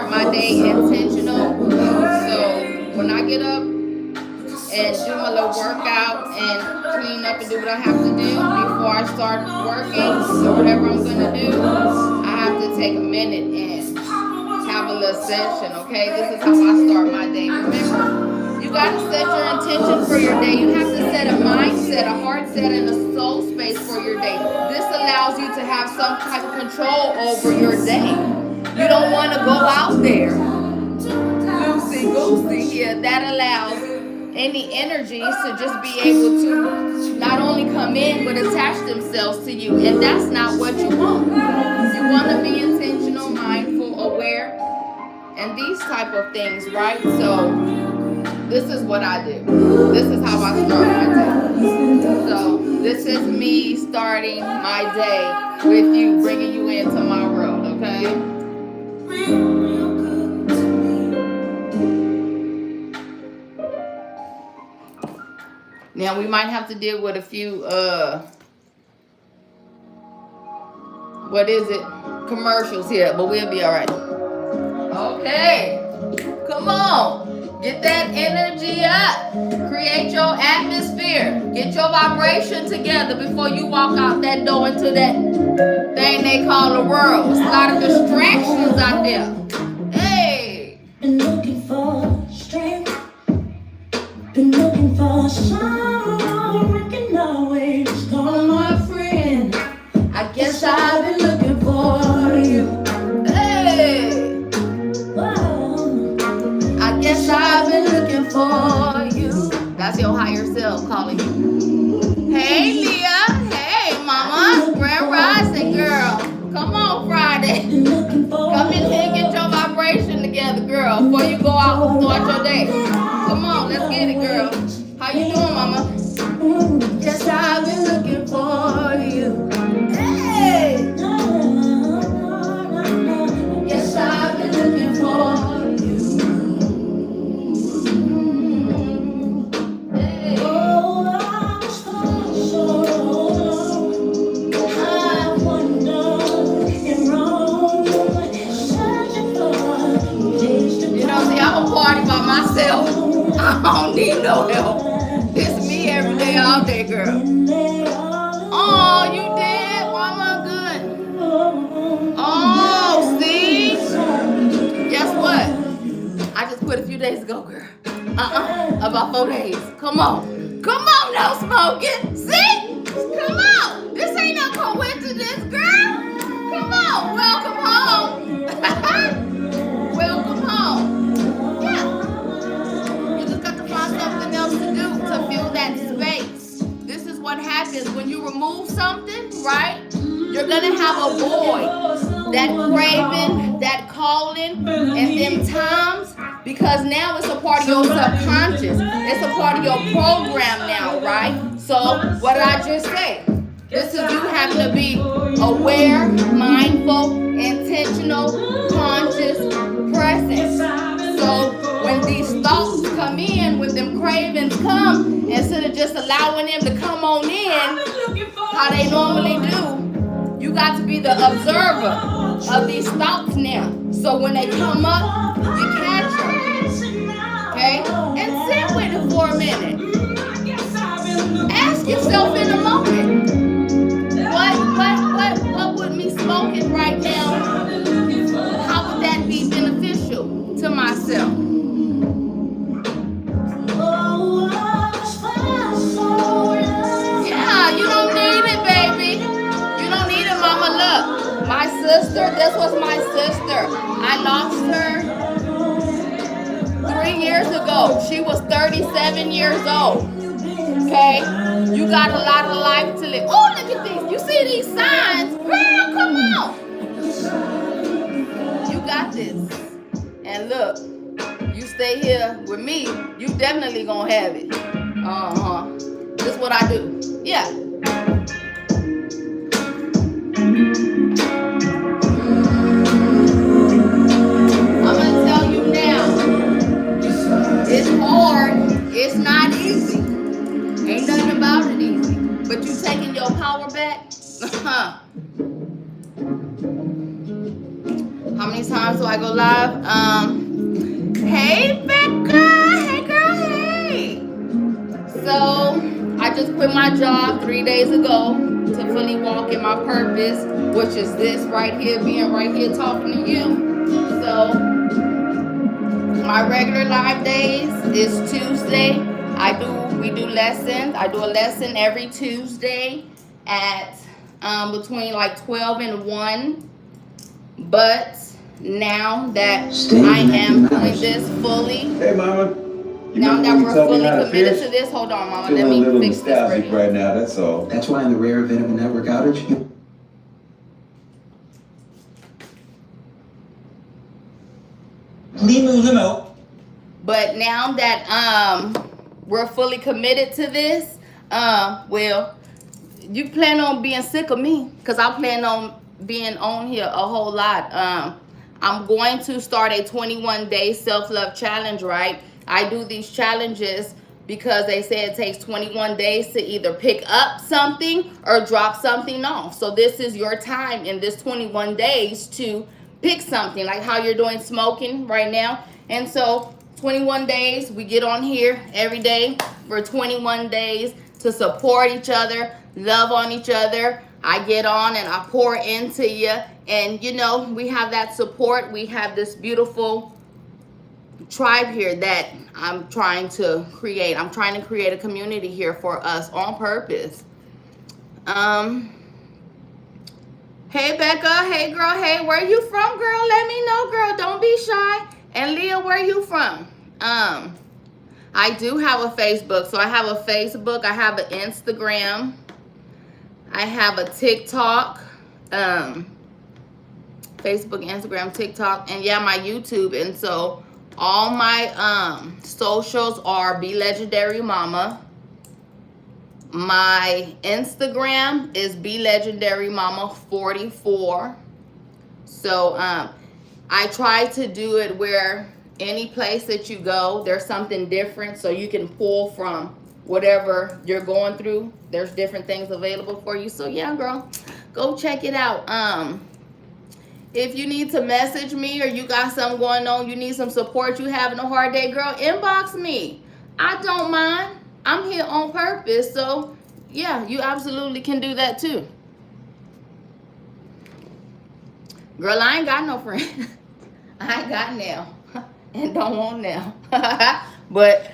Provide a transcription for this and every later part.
start my day intentional. So when I get up and do my little workout and clean up and do what I have to do before I start working or whatever I'm gonna do, I have to take a minute and have a little session, okay? This is how I start my day. Remember, you gotta set your intention for your day. You have to set a mindset, a heart set, and a soul space for your day. This allows you to have some type of control over your day. You don't want to go out there loosey goosey here. That allows any energies to just be able to not only come in but attach themselves to you, and that's not what you want. You want to be intentional, mindful, aware, and these type of things, right? So this is what I do. This is how I start my day. So this is me starting my day with you, bringing you into my world, okay? Now we might have to deal with a few commercials here, but we'll be all right. Okay, come on, get that energy up, create your atmosphere, get your vibration together before you walk out that door into that thing they call the world. There's a lot of distractions out there. Hey, been looking for strength, been looking for someone I can always call my friend. I guess I've been looking for you. hey, Whoa. I guess I've been looking for you. That's your higher self calling you. Hey, Leah. Hey, Mama. Grand Rising, girl. Come on, Friday. Been looking for Come in here and get your vibration together, girl, before you go out and start your day. Come on, let's get it, girl. How you doing, Mama? Guess I've been looking for you. Hey! Yes, I've been looking for you. Hey! Oh, I was so I wandered and roamed, searching for days to You know, see, I'm a party by myself. I don't need no help. It's me every day, all day, girl. Oh, you did? Mama, good. Oh, see? Guess what? I just quit a few days ago, girl. About 4 days. Come on. Come on, no smoking. See? Come on. This ain't no coincidence, girl. Come on. Welcome home. Welcome home. Yeah. You just got to find something else to do to fill that space. This is what happens when you remove something, right? You're going to have a void. That craving, that calling, and them times, because now it's a part of your subconscious. It's a part of your program now, right? So what did I just say? This is you having to be aware, mindful, intentional, conscious, present. So when these thoughts come in, when them cravings come, instead of just allowing them to come on in, how they normally do, you got to be the observer of these thoughts now. So when they come up, you catch them. Okay? And sit with it for a minute. Ask yourself in a moment, what would me smoking right now, how would that be beneficial to myself? Yeah, you don't need it, baby. You don't need it, Mama. Look, my sister, this was my sister. I lost her 3 years ago. She was 37 years old. Okay? You got a lot of life to live. Oh, look at these. You see these signs? Girl, come on. You got this. And look, you stay here with me, you definitely gonna have it. This is what I do. Yeah. I'm gonna tell you now. It's hard. It's not easy. Ain't nothing about it easy. But you taking your power back? How many times time so I go live. Hey Becca, hey girl, hey. So I just quit my job 3 days ago to fully walk in my purpose, which is this right here, being right here talking to you. So my regular live days is Tuesday. We do lessons. I do a lesson every Tuesday at between like 12 and 1. But now that I am doing this fully, hey mama, now that we're fully committed to this, hold on, mama, let me fix this for you. Right now, that's all. That's why in the rare event of a network outage, Limo. But now that we're fully committed to this, well, you plan on being sick of me? Because I plan on being on here a whole lot. I'm going to start a 21-day self-love challenge, right? I do these challenges because they say it takes 21 days to either pick up something or drop something off. So this is your time in this 21 days to pick something, like how you're doing smoking right now. And so 21 days, we get on here every day for 21 days to support each other, love on each other. I get on and I pour into you, and you know, we have that support. We have this beautiful tribe here that I'm trying to create. I'm trying to create a community here for us on purpose. Hey Becca, hey girl, hey, where you from, girl? Let me know, girl. Don't be shy. And Leah, where you from? I do have a Facebook. So I have a Facebook, I have an Instagram, I have a TikTok, Facebook, Instagram, TikTok, and yeah, my YouTube. And so all my socials are BeLegendaryMama. My Instagram is BeLegendaryMama44. So I try to do it where any place that you go, there's something different, so you can pull from whatever you're going through. There's different things available for you. So yeah, girl, go check it out. If you need to message me or you got something going on, you need some support, you having a hard day, girl, inbox me. I don't mind. I'm here on purpose. So yeah, you absolutely can do that too. Girl, I ain't got no friend. I ain't got now and don't want now. But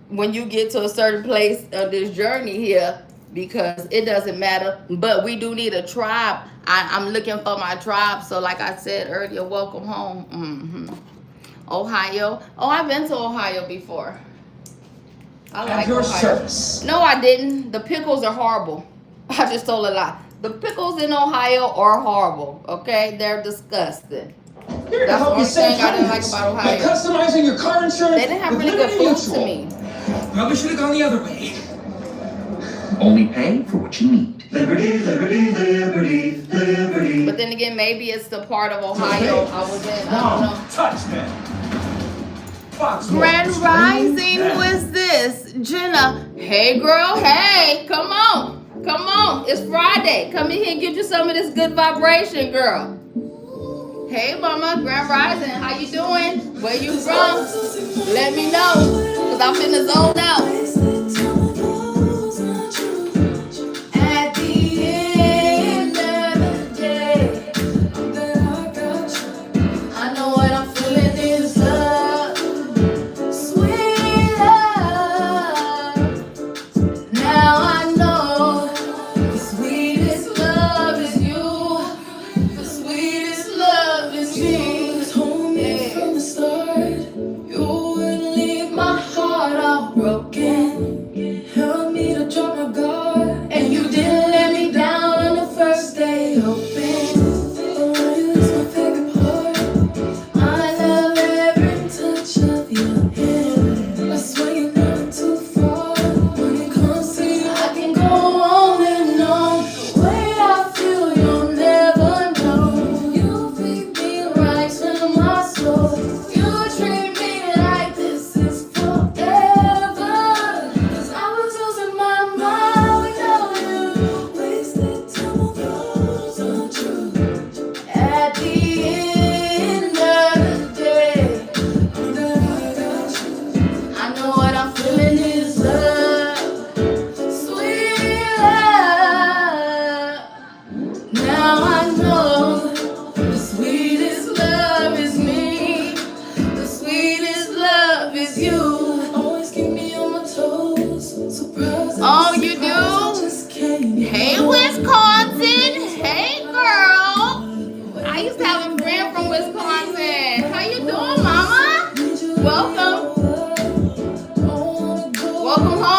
when you get to a certain place of this journey here, because it doesn't matter, but we do need a tribe. I'm looking for my tribe. So like I said earlier, welcome home. Ohio. Oh, I've been to Ohio before. I like your Ohio. service. No, I didn't. The pickles are horrible. I just told a lie. The pickles in Ohio are horrible. Okay, they're disgusting. Here to That's the help you only save thing I didn't like hundreds about by Ohio. customizing your car insurance. They didn't have with really good Liberty food to Mutual. me. Probably should have gone the other way. only pay for what you need. Liberty, liberty, liberty, liberty. But then again, maybe it's the part of Ohio I was in. I don't know. Touch man. Fox Grand Sports. Rising, who is this? Jenna. Hey, girl. Hey, come on. Come on. It's Friday. Come in here and get you some of this good vibration, girl. Hey, mama. Grand Rising. How you doing? Where you from? Let me know. Because I'm finna zone out. At the end of the day, I know what I'm feeling is love. Sweet love. Now I know the sweetest love is you. The sweetest love is me. Told me from the start you wouldn't leave my heart all broken.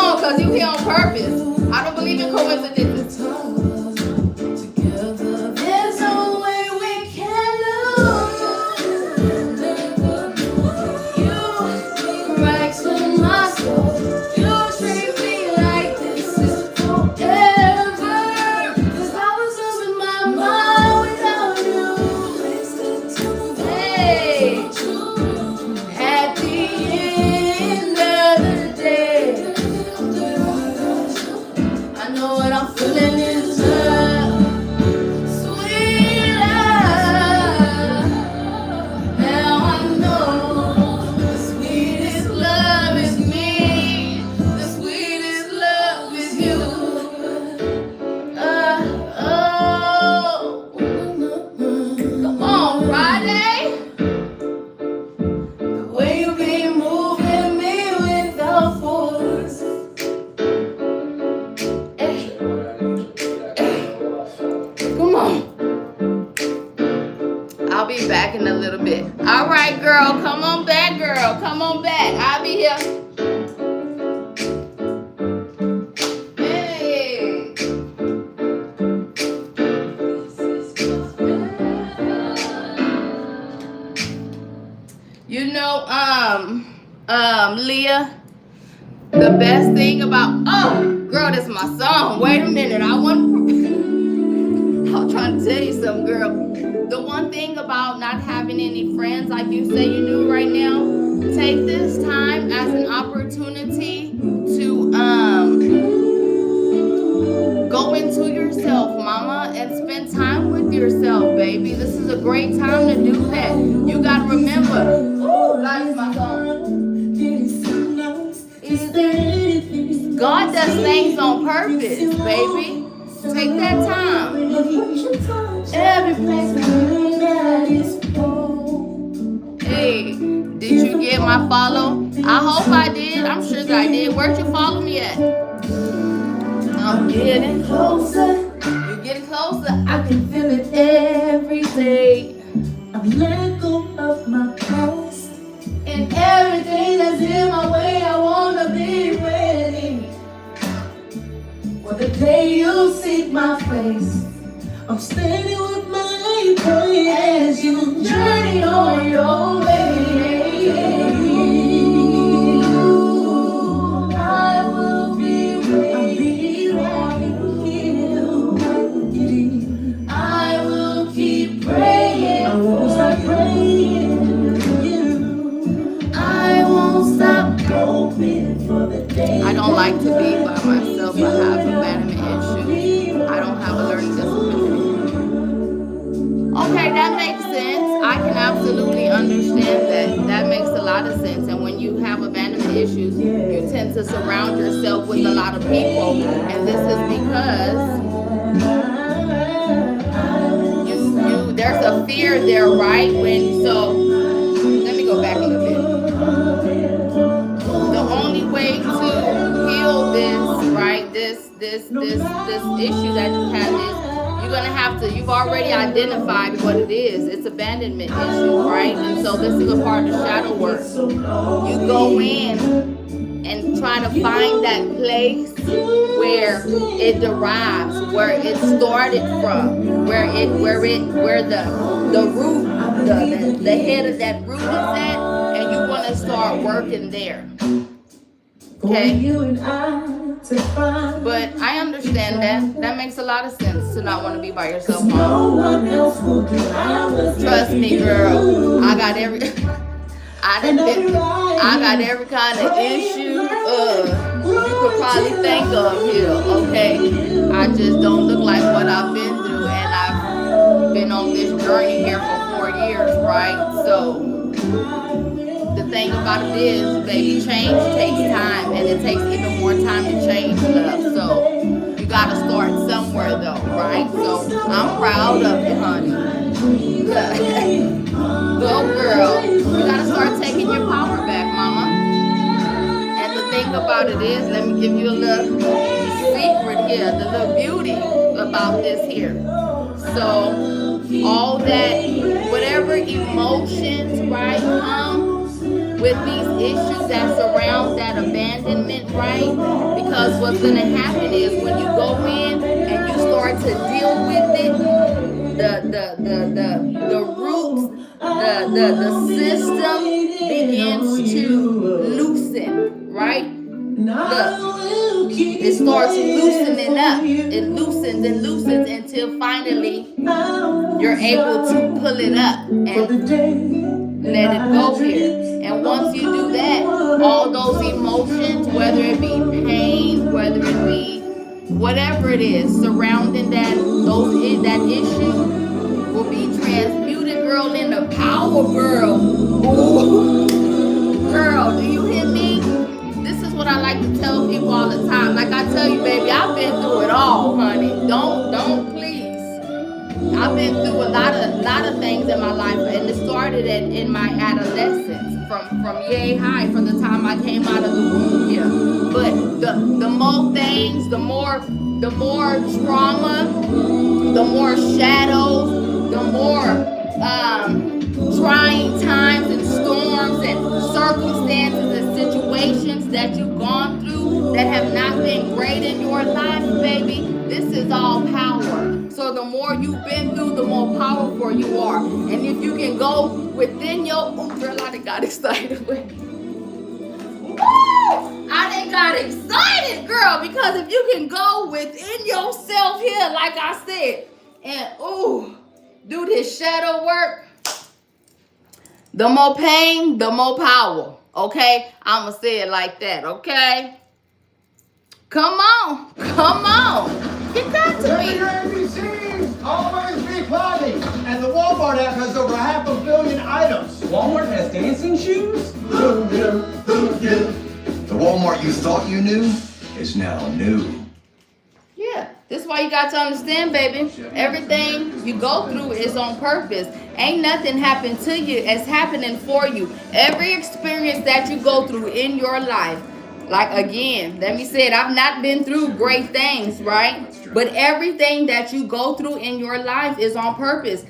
on, because you here on purpose. I don't believe in coincidences. There's no way we can lose. You right to my soul. You treat me like this is forever. 'Cause I was losing my mind without you. Hey, at the end of the day, I know what I'm feeling is love, sweet love. Now I know the sweetest love is me, the sweetest love is you. Oh, come on, Friday. The way you be moving me without force. Hey, hey, come on. I'll be back in a little bit. All right, girl. Come on back, girl. Come on back. I'll be here. Hey. You know, Leah, the best thing about, oh, girl, this is my song. Wait a minute. I'm trying to tell you something, girl. The one thing about not having any friends like you say you do right now, take this time as an opportunity to go into yourself, mama, and spend time with yourself, baby. This is a great time to do that. You gotta remember. Ooh, that is my song. God does things on purpose, baby. Take that time. Every place that is home. Hey, did you get my follow? I hope I did. I'm sure that I did. Where'd you follow me at? I'm getting closer. You're getting closer. I can feel it every day. I've let go of my past, and everything that's in my way, I wanna be ready for the day you see my face. I'm standing with my boy as you journey on your way. I will be waiting on you. I will keep praying. I won't stop praying for you. I won't stop hoping for the day. I don't like to be by myself. I have abandonment issues. I don't have a learning disability. Okay, that makes sense. I can absolutely understand that. That makes a lot of sense. And when you have abandonment issues, you tend to surround yourself with a lot of people. And this is because there's a fear there, right? Let me go back a little bit. The only way to heal this, right? This issue that you have is you've already identified what it is. It's abandonment issue, right? And so this is a part of shadow work. You go in and try to find that place where it derives, where it started from, where the root, the head of that root is at, and you want to start working there. Okay? But I understand that. That makes a lot of sense to not want to be by yourself, mom. Trust me, girl. I got every kind of issue you could probably think of here, okay? I just don't look like what I've been through, and I've been on this journey here for 4 years, right? So the thing about it is, baby, change takes time, and it takes even more time to change love. So you gotta start somewhere, though, right? So I'm proud of you, honey. Go, girl. You gotta start taking your power back, mama. And the thing about it is, let me give you a little secret here, the little beauty about this here. So all that, whatever emotions, right, come with these issues that surround that abandonment, right? Because what's going to happen is when you go in and you start to deal with it, the roots, the system begins to loosen, right? Look, it starts loosening up. It loosens and loosens until finally you're able to pull it up and let it go here. And once you do that, all those emotions, whether it be pain, whether it be whatever it is surrounding that issue, will be transmuted, girl, into power, girl. Ooh. Girl, do you hear me? This is what I like to tell people all the time. Like I tell you, baby, I've been through it all, honey. Don't please. I've been through a lot of things in my life, and it started in my adolescence, from yay high, from the time I came out of the womb here. But the more things, the more trauma, the more shadows, the more trying times and storms and circumstances and situations that you've gone through that have not been great in your life, baby. This is all power. So the more you've been through, the more powerful you are. And if you can go within your, oh girl, I done got excited with Woo! I done got excited, girl, because if you can go within yourself here, like I said, and do this shadow work, the more pain, the more power. Okay? I'ma say it like that, okay? Come on. Get that to me. ABCs, always be cloudy. And the Walmart app has over 500 million items. Walmart has dancing shoes? The Walmart you thought you knew is now new. Yeah, this is why you got to understand, baby. Everything you go through is on purpose. Ain't nothing happen to you. It's happening for you. Every experience that you go through in your life, like again, let me say it, I've not been through great things, right? But everything that you go through in your life is on purpose.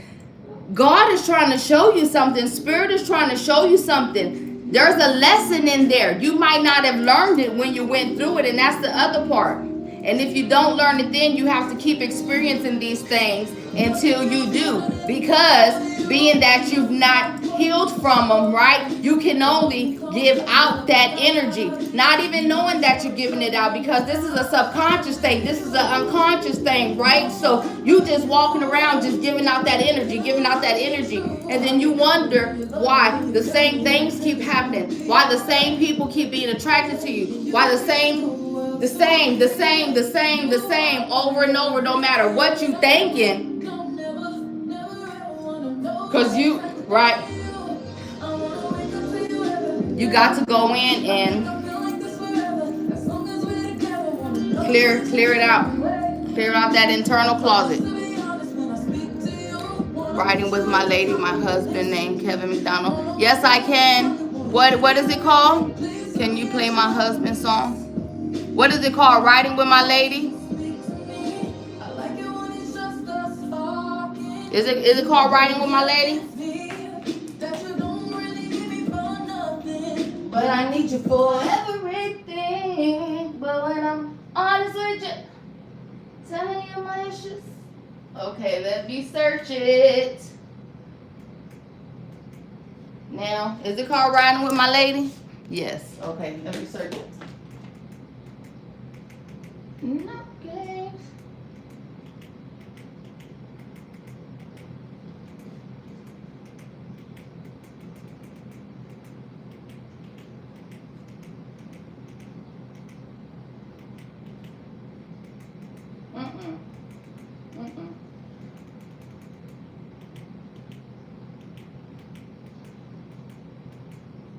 God is trying to show you something. Spirit is trying to show you something. There's a lesson in there. You might not have learned it when you went through it, and that's the other part. And if you don't learn it then, you have to keep experiencing these things until you do. Because being that you've not healed from them, right, you can only give out that energy. Not even knowing that you're giving it out, because this is a subconscious thing. This is an unconscious thing, right? So you just walking around just giving out that energy. And then you wonder why the same things keep happening. Why the same people keep being attracted to you. Why the same over and over, no matter what you thinking. Because you got to go in and clear it out. Clear out that internal closet. Riding with my lady, my husband named Kevin McDonald. Yes, I can. What is it called? Can you play my husband's song? What is it called? Riding with my lady? Is it called Riding with my lady? But I need you for everything. But when I'm honest with you, telling you my issues. Okay, let me search it. Now, is it called Riding with My Lady? Yes. Okay, let me search it. No games.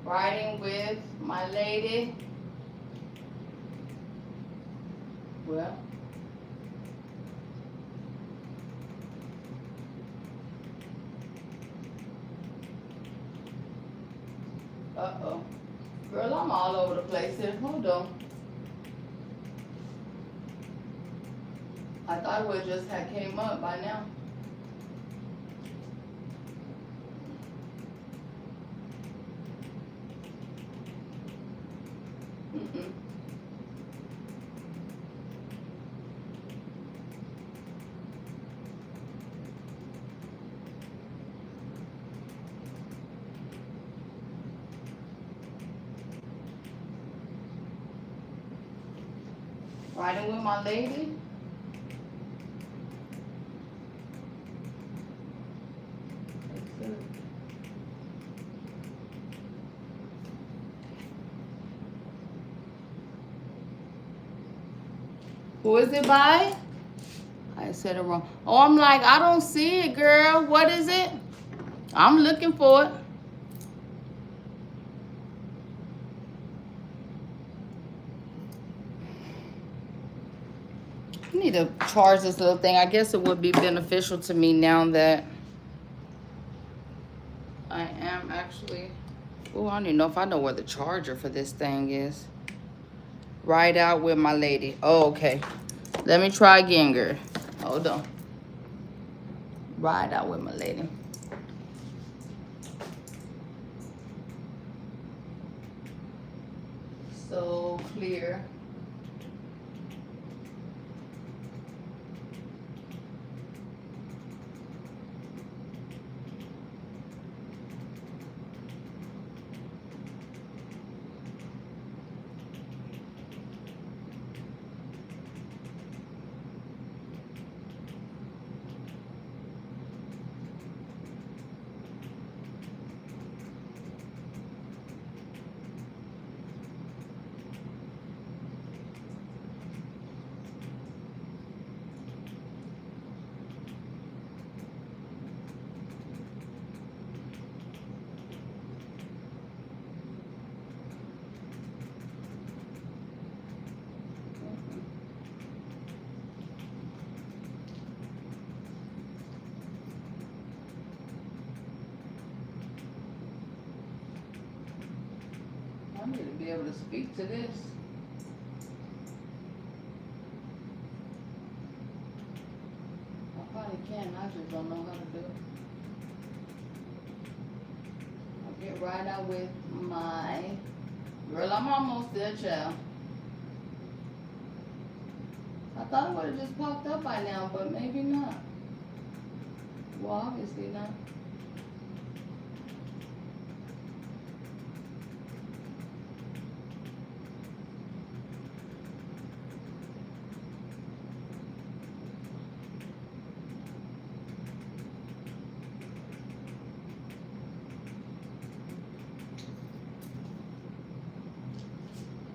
Riding with my lady. Well, uh-oh. Girl, I'm all over the place here. Hold on. I thought it would just have came up by now. Riding with my lady. Who is it by? I said it wrong. Oh, I'm like, I don't see it, girl. What is it? I'm looking for it. I need to charge this little thing. I guess it would be beneficial to me now that I am actually... Oh, I don't even know if I know where the charger for this thing is. Ride out with my lady. Oh, okay. Let me try again, girl. Hold on. Ride out with my lady. So clear. I need to be able to speak to this. I probably can, I just don't know how to do it. I'll get right out with my girl. I'm almost there, child. I thought it would have just popped up by now, but maybe not. Well, obviously not.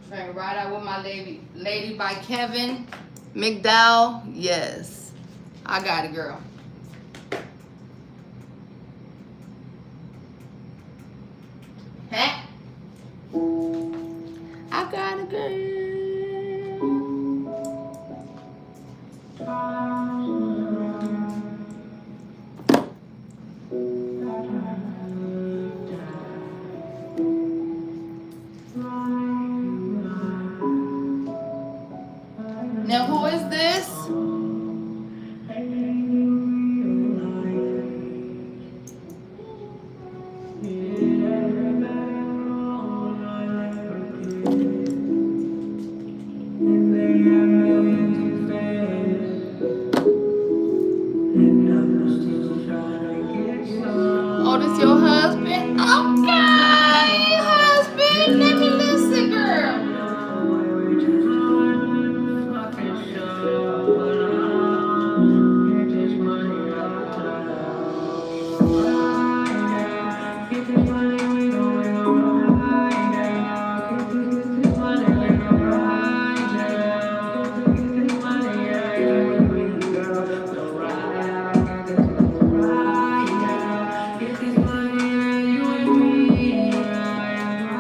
Trying to ride out with my lady by Kevin McDowell. Yes, I got it, girl. Huh? I got it, girl. Now, who is this? Oh, this your husband? Okay, husband. Let me listen, girl.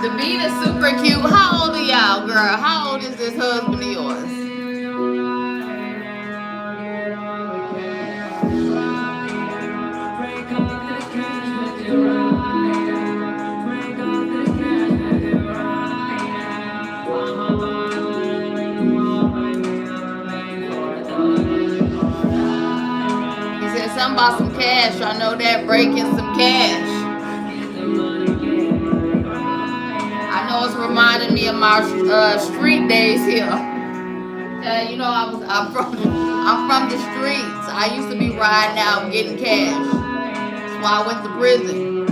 The beat is super cute. How old are y'all, girl? How old is this husband of yours? He said something about some cash. I know that, breaking some cash. I know it's reminding me of my street days here. You know, I'm from the streets. I used to be riding out getting cash. That's why I went to prison.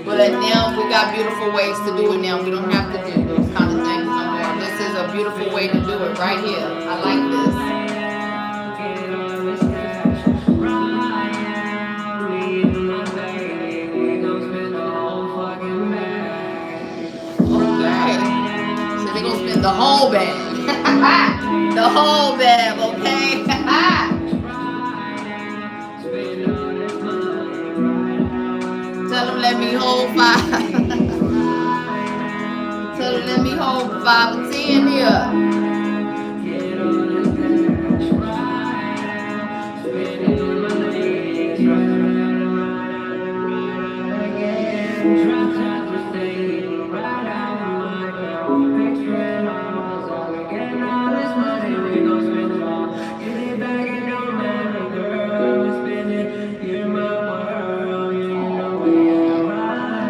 But now we got beautiful ways to do it now. We don't have to do this. beautiful way to do it right here. I like this. Okay. So they're gonna spend the whole bag. The whole bag, okay? Tell them let me hold 5. Tell them let me hold 5 or 10 here.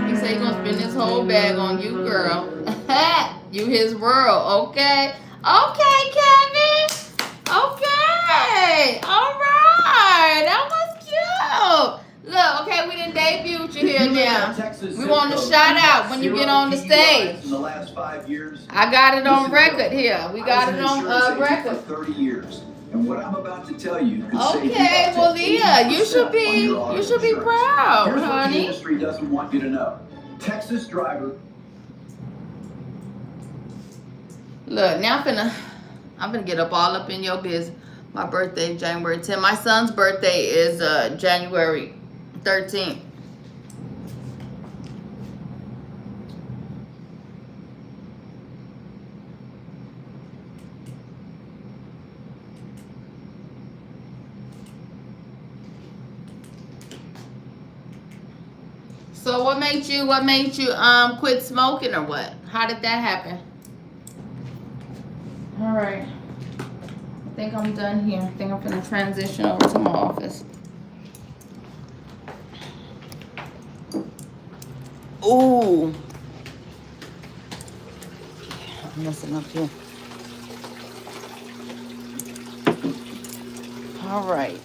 He said he's gonna spend his whole bag on you, girl. You his world, okay? Okay, Kevin. Okay. All right. That was cute. Look, okay, we done debuted you here now. We want to shout out when you get on the stage. In the last 5 years, I got it on record here. We got it on record. for 30 years. And what I'm about to tell you could save you Okay, up to well, Leah, you 80% should on be your auto you should be insurance. proud, Here's what the honey. industry doesn't want you to know. Texas driver. Look, now I'm finna get up all up in your business. My birthday January 10th. My son's birthday is January 13th. So what made you quit smoking or what? How did that happen? All right. I think I'm done here. I think I'm gonna transition over to my office. Ooh. I'm messing up here. All right.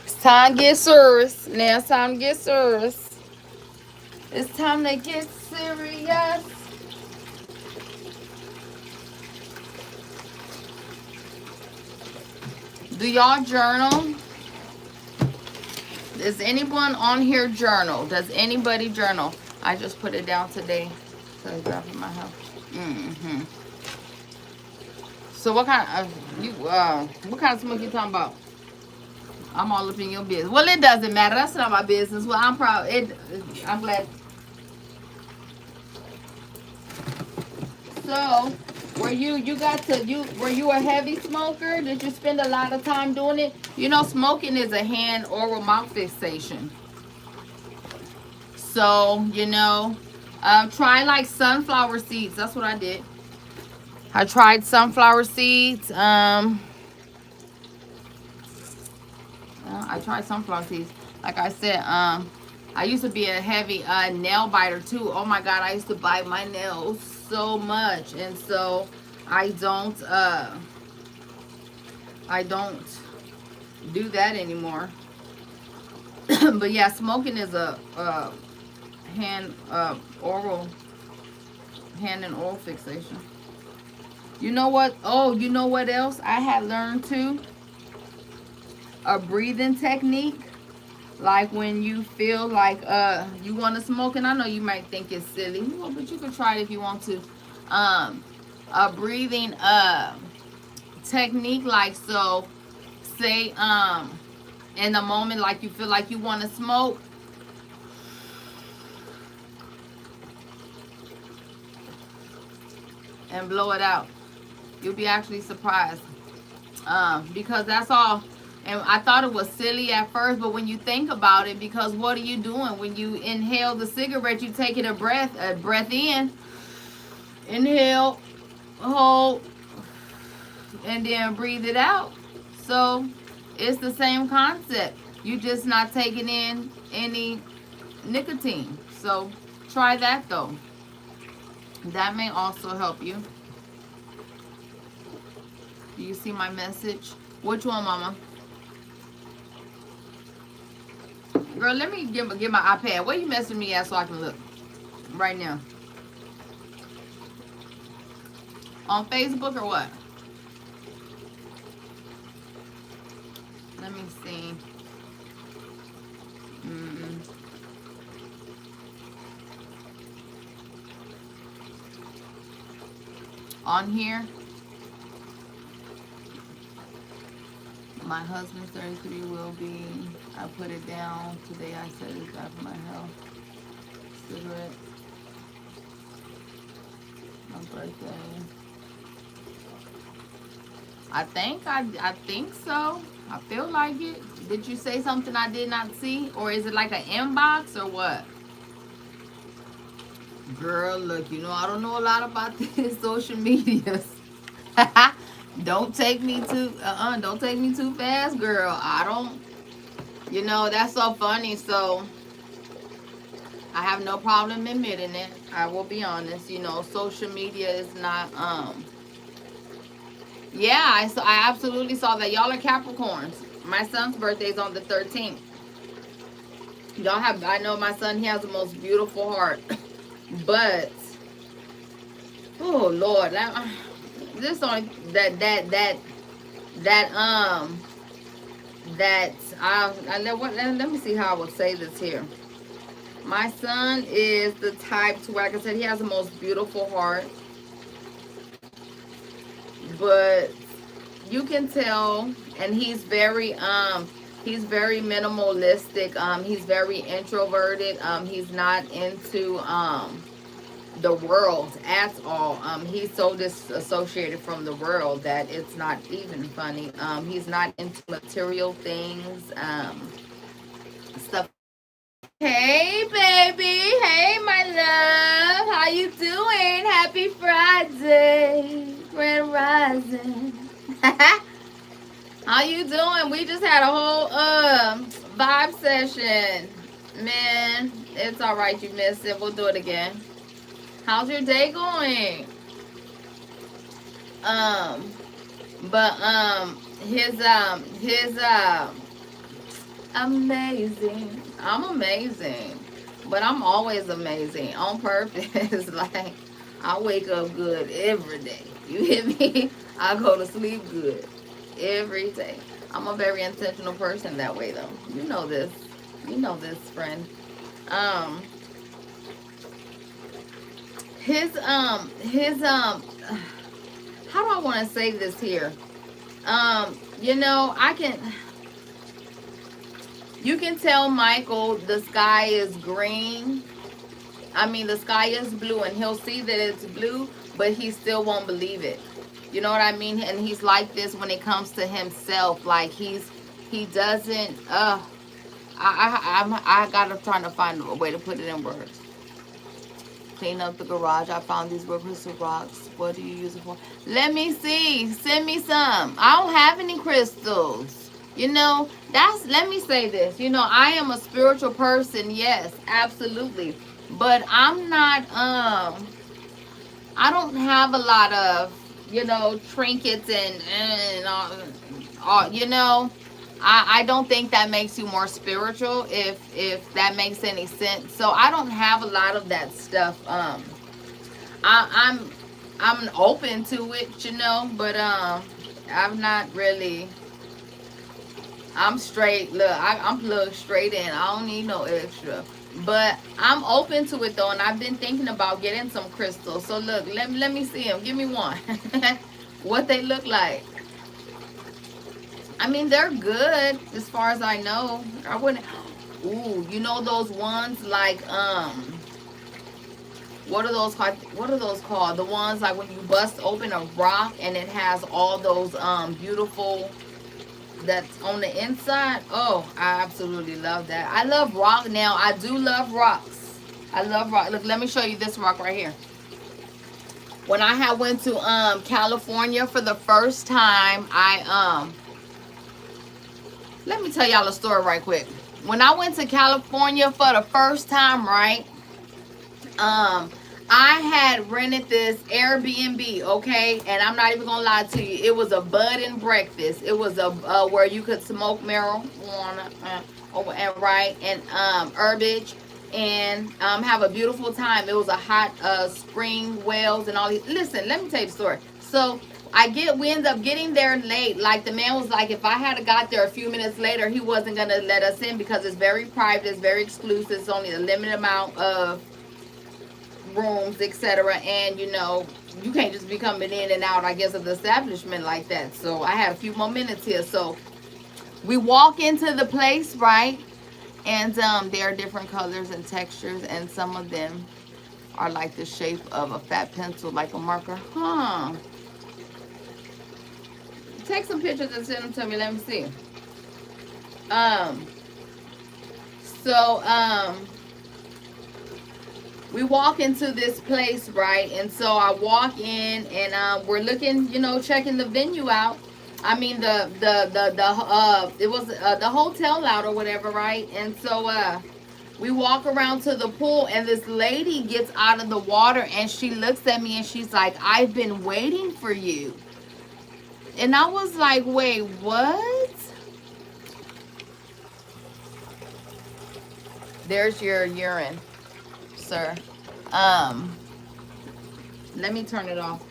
It's time to get serious. Now it's time to get serious. It's time to get serious. Do y'all journal? Does anyone on here journal? Does anybody journal? I just put it down today. So I dropped it in my house. So what kind of smoke you talking about? I'm all up in your business. Well, it doesn't matter. That's not my business. Well, I'm proud. I'm glad. So, were you a heavy smoker? Did you spend a lot of time doing it? You know, smoking is a hand oral mouth fixation. So, you know, try like sunflower seeds. That's what I did. I tried sunflower seeds. I tried sunflower seeds. Like I said, I used to be a heavy nail biter too. Oh my God, I used to bite my nails so much, and so I don't do that anymore. But yeah, smoking is a hand and oral fixation. You know what? Oh, you know what else I had learned too? A breathing technique. Like when you feel like you want to smoke, and I know you might think it's silly, but you can try it if you want to. A breathing technique, like, so say in the moment like you feel like you want to smoke, and blow it out. You'll be actually surprised, because that's all. And I thought it was silly at first, but when you think about it, because what are you doing when you inhale the cigarette? You taking a breath in, inhale, hold, and then breathe it out. So it's the same concept. You just not taking in any nicotine. So try that though. That may also help you. Do you see my message? Which one, Mama? Girl, let me get my iPad. Where you messing me at so I can look right now? On Facebook or what? Let me see. On here, my husband's 33 will be. I put it down today. I said it's bad for my health. Cigarette. My birthday. I think so. I feel like it. Did you say something I did not see? Or is it like an inbox or what? Girl, look, you know I don't know a lot about this social medias. Don't take me too fast, girl. I don't, that's so funny. So I have no problem admitting it. I will be honest. Social media is not yeah, I absolutely saw that. Y'all are Capricorns. My son's birthday is on the 13th. I know my son, he has the most beautiful heart. But oh Lord, this only let me see how I would say this here. My son is the type to where, like I said, he has the most beautiful heart, but you can tell, and he's very minimalistic. He's very introverted. He's not into the world at all. He's so disassociated from the world that it's not even funny. He's not into material things, stuff. Hey baby, hey my love, how you doing? Happy Friday, Grand Rising. How you doing? We just had a whole vibe session. Man, it's all right, you missed it. We'll do it again. How's your day going? His amazing. I'm amazing, but I'm always amazing on purpose. Like, I wake up good every day. You hear me? I go to sleep good every day. I'm a very intentional person that way, though. You know this, friend. How do I want to say this here? You can tell Michael the sky is green. The sky is blue, and he'll see that it's blue, but he still won't believe it. You know what I mean? And he's like this when it comes to himself. Like, he doesn't. I gotta try to find a way to put it in words. Clean up the garage. I found these crystal rocks. What do you use it for? Let me see. Send me some. I don't have any crystals. Let me say this. I am a spiritual person. Yes, absolutely. But I'm not, I don't have a lot of, trinkets and all. I don't think that makes you more spiritual, if that makes any sense. So I don't have a lot of that stuff. I'm open to it, but I'm not really. I'm straight. Look, I'm plugged straight in. I don't need no extra. But I'm open to it though, and I've been thinking about getting some crystals. So look, let me see them. Give me one. What they look like. They're good as far as I know. I wouldn't. Ooh, those ones like what are those called? The ones like when you bust open a rock and it has all those beautiful that's on the inside. Oh, I absolutely love that. I love rock. Now I do love rocks. I love rock. Look, let me show you this rock right here. When I went to California for the first time, let me tell y'all a story right quick. When I went to California for the first time, right? I had rented this Airbnb, okay? And I'm not even gonna lie to you. It was a bud and breakfast. It was a where you could smoke marijuana, and herbage. and have a beautiful time. It was a hot spring wells and all these. Listen, let me tell you the story. So we end up getting there late. Like the man was like, if I had got there a few minutes later, he wasn't gonna let us in because it's very private, it's very exclusive, it's only a limited amount of rooms, etc. And you can't just be coming in and out, I guess, of the establishment like that. So I had a few more minutes here. So we walk into the place, right? And there are different colors and textures, and some of them are like the shape of a fat pencil, like a marker. Take some pictures and send them to me. Let me see. So we walk into this place, right? And so I walk in, and we're looking, checking the venue out. I mean it was the hotel out or whatever, right? And so we walk around to the pool, and this lady gets out of the water, and she looks at me, and she's like, "I've been waiting for you." And I was like, "Wait, what?" There's your urine, sir. Let me turn it off.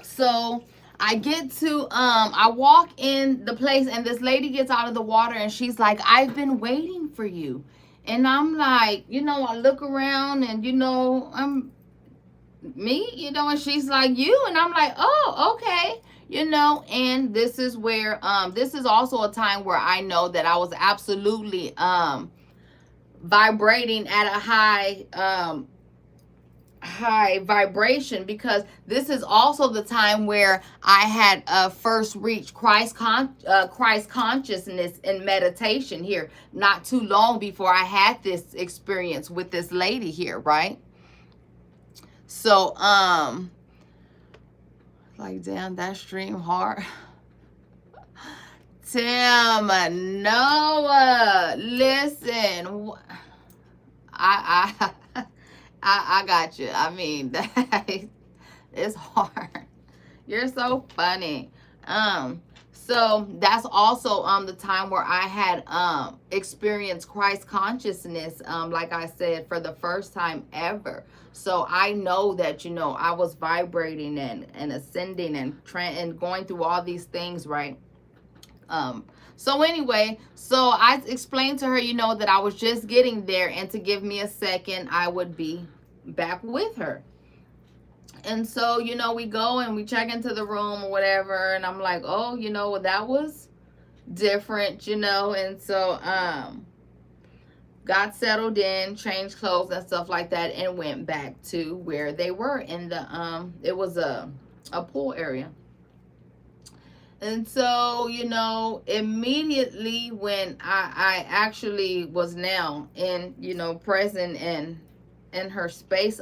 So I get to I walk in the place, and this lady gets out of the water, and she's like, "I've been waiting for you." And I'm like, I look around, and I'm me, and she's like, "You," and I'm like, "Oh, okay." And this is where this is also a time where I know that I was absolutely vibrating at a high vibration, because this is also the time where I had first reached Christ consciousness in meditation here, not too long before I had this experience with this lady here, right? So like, damn, that stream hard. Tim, Noah, listen, I got you. I mean, that is hard. You're so funny. So that's also the time where I had experienced Christ consciousness, like I said, for the first time ever. So I know that I was vibrating and ascending and going through all these things, right? So anyway, so I explained to her, that I was just getting there, and to give me a second, I would be back with her. And so, we go and we check into the room or whatever, and I'm like, oh, that was different, and so got settled in, changed clothes and stuff like that, and went back to where they were in the it was a pool area. And so, immediately when I actually was now in, present in her space,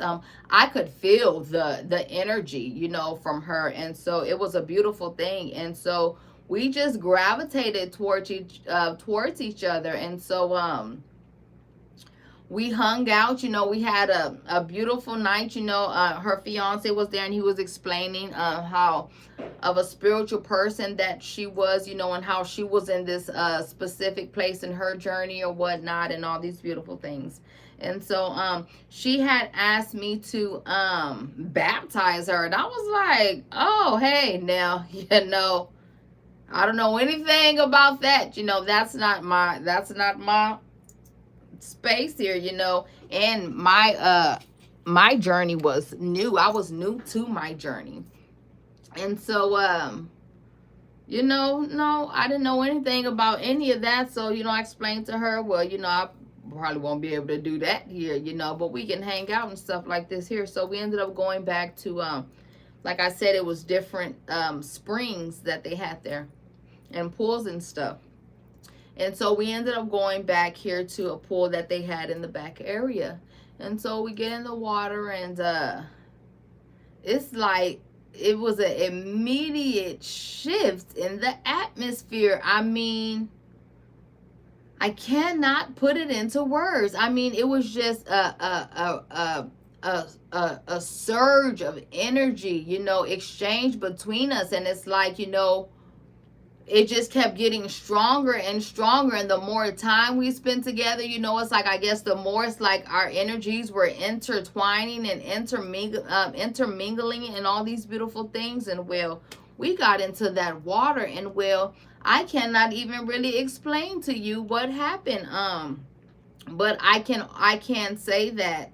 I could feel the energy, from her. And so it was a beautiful thing. And so we just gravitated towards each other. And so we hung out, we had a beautiful night. Her fiance was there, and he was explaining how of a spiritual person that she was, and how she was in this specific place in her journey or whatnot, and all these beautiful things. And so she had asked me to baptize her, and I was like, oh, hey, now, I don't know anything about that. That's not my space here, and my journey was new. I was new to my journey. And so no, I didn't know anything about any of that. So I explained to her, well, I probably won't be able to do that here, but we can hang out and stuff like this here. So we ended up going back to like I said, it was different springs that they had there and pools and stuff. And so we ended up going back here to a pool that they had in the back area. And so we get in the water, and it's like it was an immediate shift in the atmosphere. I mean, I cannot put it into words. I mean, it was just a surge of energy, exchange between us. And it's like, it just kept getting stronger and stronger. And the more time we spent together, you know, it's like, I guess the more it's like our energies were intertwining and intermingling and all these beautiful things. And well, we got into that water, and well, I cannot even really explain to you what happened. But I can say that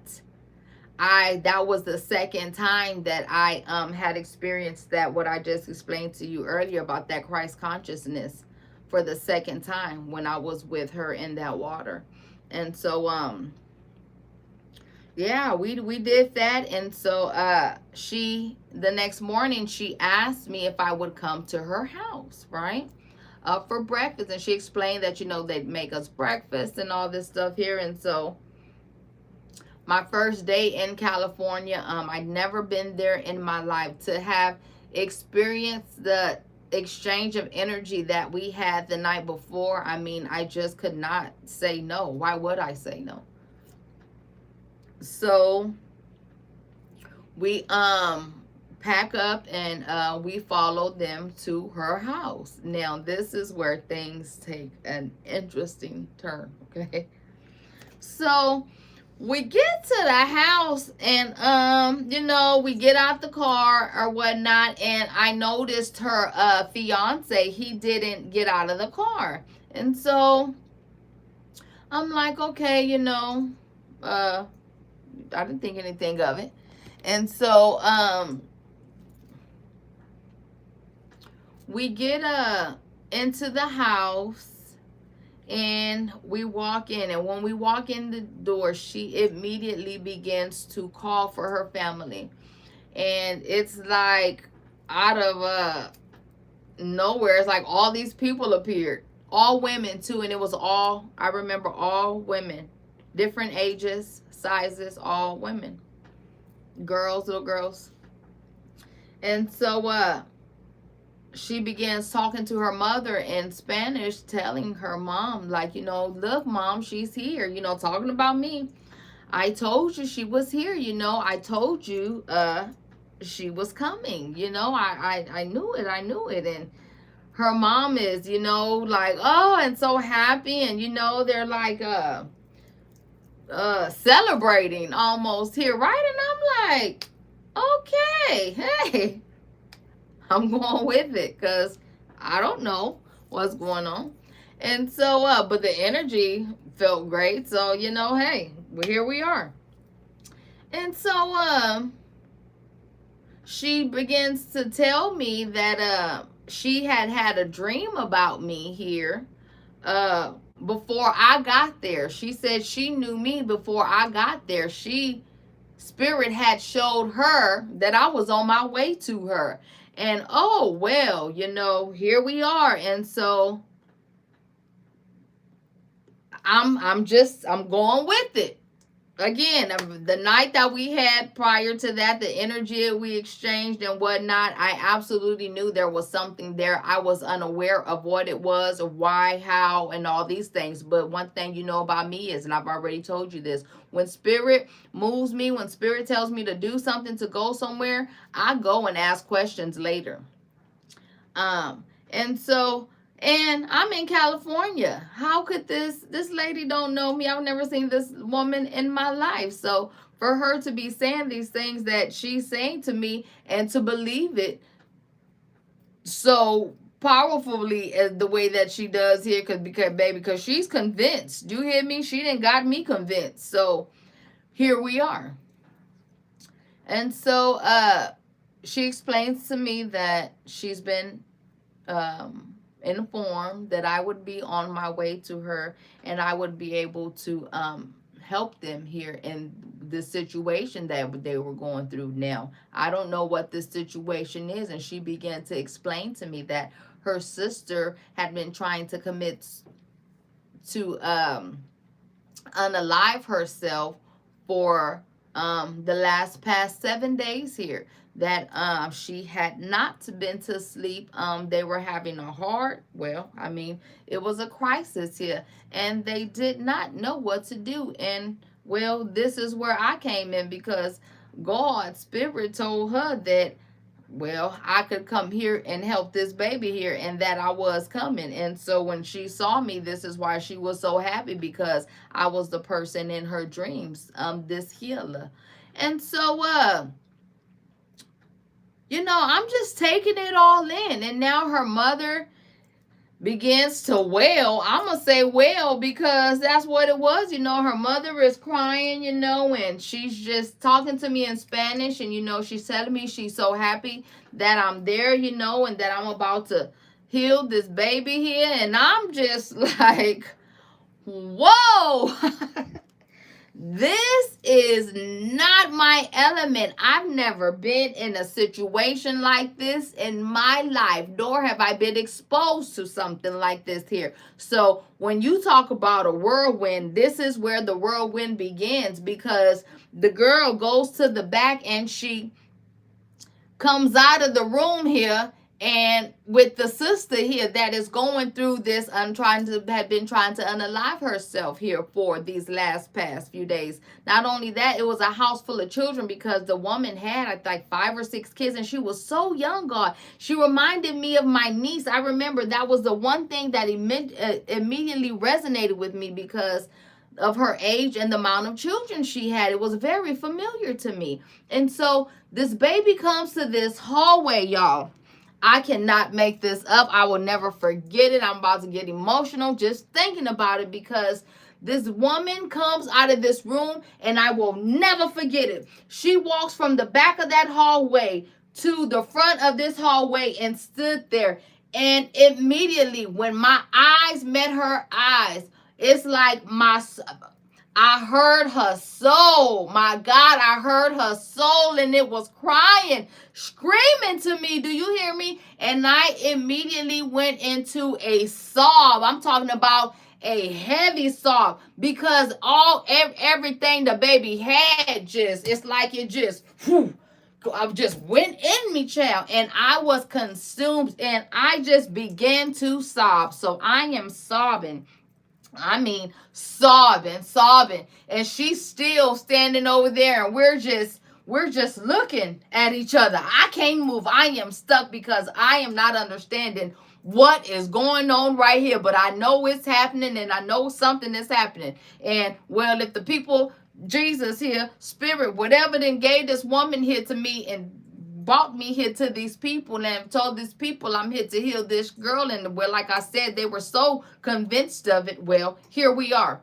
that was the second time that I had experienced that, what I just explained to you earlier about that Christ consciousness, for the second time when I was with her in that water. And so yeah, we did that. And so the next morning she asked me if I would come to her house, right? For breakfast. And she explained that, you know, they'd make us breakfast and all this stuff here. And so my first day in California, I'd never been there in my life. To have experienced the exchange of energy that we had the night before, I mean, I just could not say no. Why would I say no? So we pack up and we followed them to her house. Now this is where things take an interesting turn, okay? So we get to the house, and you know, we get out the car or whatnot, and I noticed her fiance, he didn't get out of the car. And so I'm like, okay, you know, I didn't think anything of it. And so we get into the house, and we walk in, and when we walk in the door, she immediately begins to call for her family. And it's like out of nowhere, it's like all these people appeared, all women too. And it was all, I remember, all women, different ages, sizes, all women, girls, little girls. And so she begins talking to her mother in Spanish, telling her mom, like, you know, look, mom, she's here, you know, talking about me. I told you she was here, you know, I told you she was coming, you know, I knew it, And her mom is, you know, like, oh, and so happy, and, you know, they're like celebrating almost here, right? And I'm like, okay, hey, I'm going with it, because I don't know what's going on. And so, but the energy felt great. So, you know, hey, here we are. And so, she begins to tell me that she had a dream about me here before I got there. She said she knew me before I got there. Spirit had showed her that I was on my way to her. And oh, well, you know, here we are. And so I'm going with it. Again, the night that we had prior to that, the energy we exchanged and whatnot, I absolutely knew there was something there. I was unaware of what it was, or why, how, and all these things. But one thing you know about me is, and I've already told you this, when spirit moves me, when spirit tells me to do something, to go somewhere, I go and ask questions later. And so, and I'm in California. How could this lady don't know me? I've never seen this woman in my life. So for her to be saying these things that she's saying to me, and to believe it so powerfully as the way that she does here, because she's convinced. You hear me? She done got me convinced. So here we are. And so she explains to me that she's been informed that I would be on my way to her, and I would be able to help them here in the situation that they were going through. Now, I don't know what this situation is, and she began to explain to me that her sister had been trying to commit to unalive herself for the past 7 days here, that she had not been to sleep. They were having a hard, it was a crisis here, and they did not know what to do. And well, this is where I came in, because God, spirit, told her that well, I could come here and help this baby here, and that I was coming. And so when she saw me, this is why she was so happy, because I was the person in her dreams, this healer. And so I'm just taking it all in. And now her mother begins to wail. I'm going to say wail because that's what it was. Her mother is crying, and she's just talking to me in Spanish. And, she's telling me she's so happy that I'm there, and that I'm about to heal this baby here. And I'm just like, whoa. This is not my element. I've never been in a situation like this in my life, nor have I been exposed to something like this here. So when you talk about a whirlwind, this is where the whirlwind begins, because the girl goes to the back and she comes out of the room here, and with the sister here that is going through this, have been trying to unalive herself here for these past few days. Not only that, it was a house full of children, because the woman had like 5 or 6 kids, and she was so young, God. She reminded me of my niece. I remember that was the one thing that immediately resonated with me, because of her age and the amount of children she had. It was very familiar to me. And so this baby comes to this hallway, y'all. I cannot make this up. I will never forget it. I'm about to get emotional just thinking about it, because this woman comes out of this room, and I will never forget it. She walks from the back of that hallway to the front of this hallway and stood there. And immediately when my eyes met her eyes, it's like I heard her soul. My God, I heard her soul, and it was crying, screaming to me. Do you hear me? And I immediately went into a sob. I'm talking about a heavy sob, because everything the baby had it's like it just went in me, child, and I was consumed, and I just began to sob. So I am sobbing. I mean, sobbing, and she's still standing over there, and we're just looking at each other. I can't move. I am stuck, because I am not understanding what is going on right here, but I know it's happening, and I know something is happening. And well, if the people, Jesus here, spirit, whatever, then gave this woman here to me and brought me here to these people and told these people I'm here to heal this girl, and well, like I said, they were so convinced of it. Well, here we are.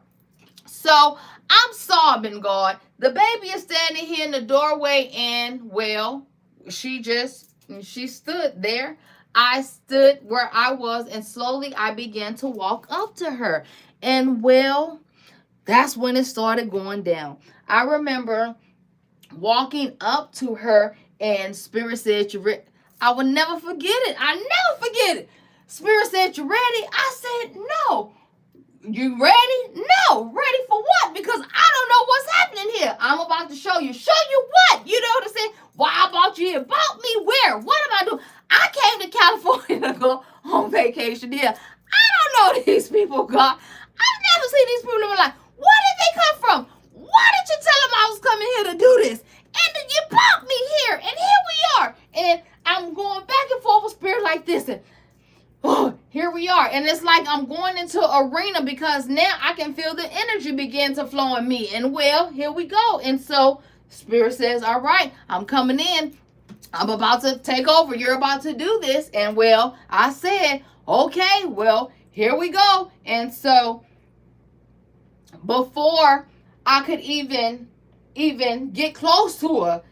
So I'm sobbing, God. The baby is standing here in the doorway, and well, she stood there. I stood where I was, and slowly I began to walk up to her. And well, that's when it started going down. I remember walking up to her, and Spirit said, I will never forget it. I never forget it. Spirit said, you ready? I said, no. You ready? No. Ready for what? Because I don't know what's happening here. I'm about to show you. Show you what? You know what I'm saying? Why I brought you here? Brought me where? What am I doing? I came to California to go on vacation here. I don't know these people, God. I've never seen these people in my life. Where did they come from? Why did you tell them I was coming here to do this? And then you brought me here, and here we are. And I'm going back and forth with Spirit like this, and here we are. And it's like I'm going into an arena, because now I can feel the energy begin to flow in me. And well, here we go. And so Spirit says, all right, I'm coming in. I'm about to take over. You're about to do this. And well, I said, okay, well, here we go. And so before I could even get close to her,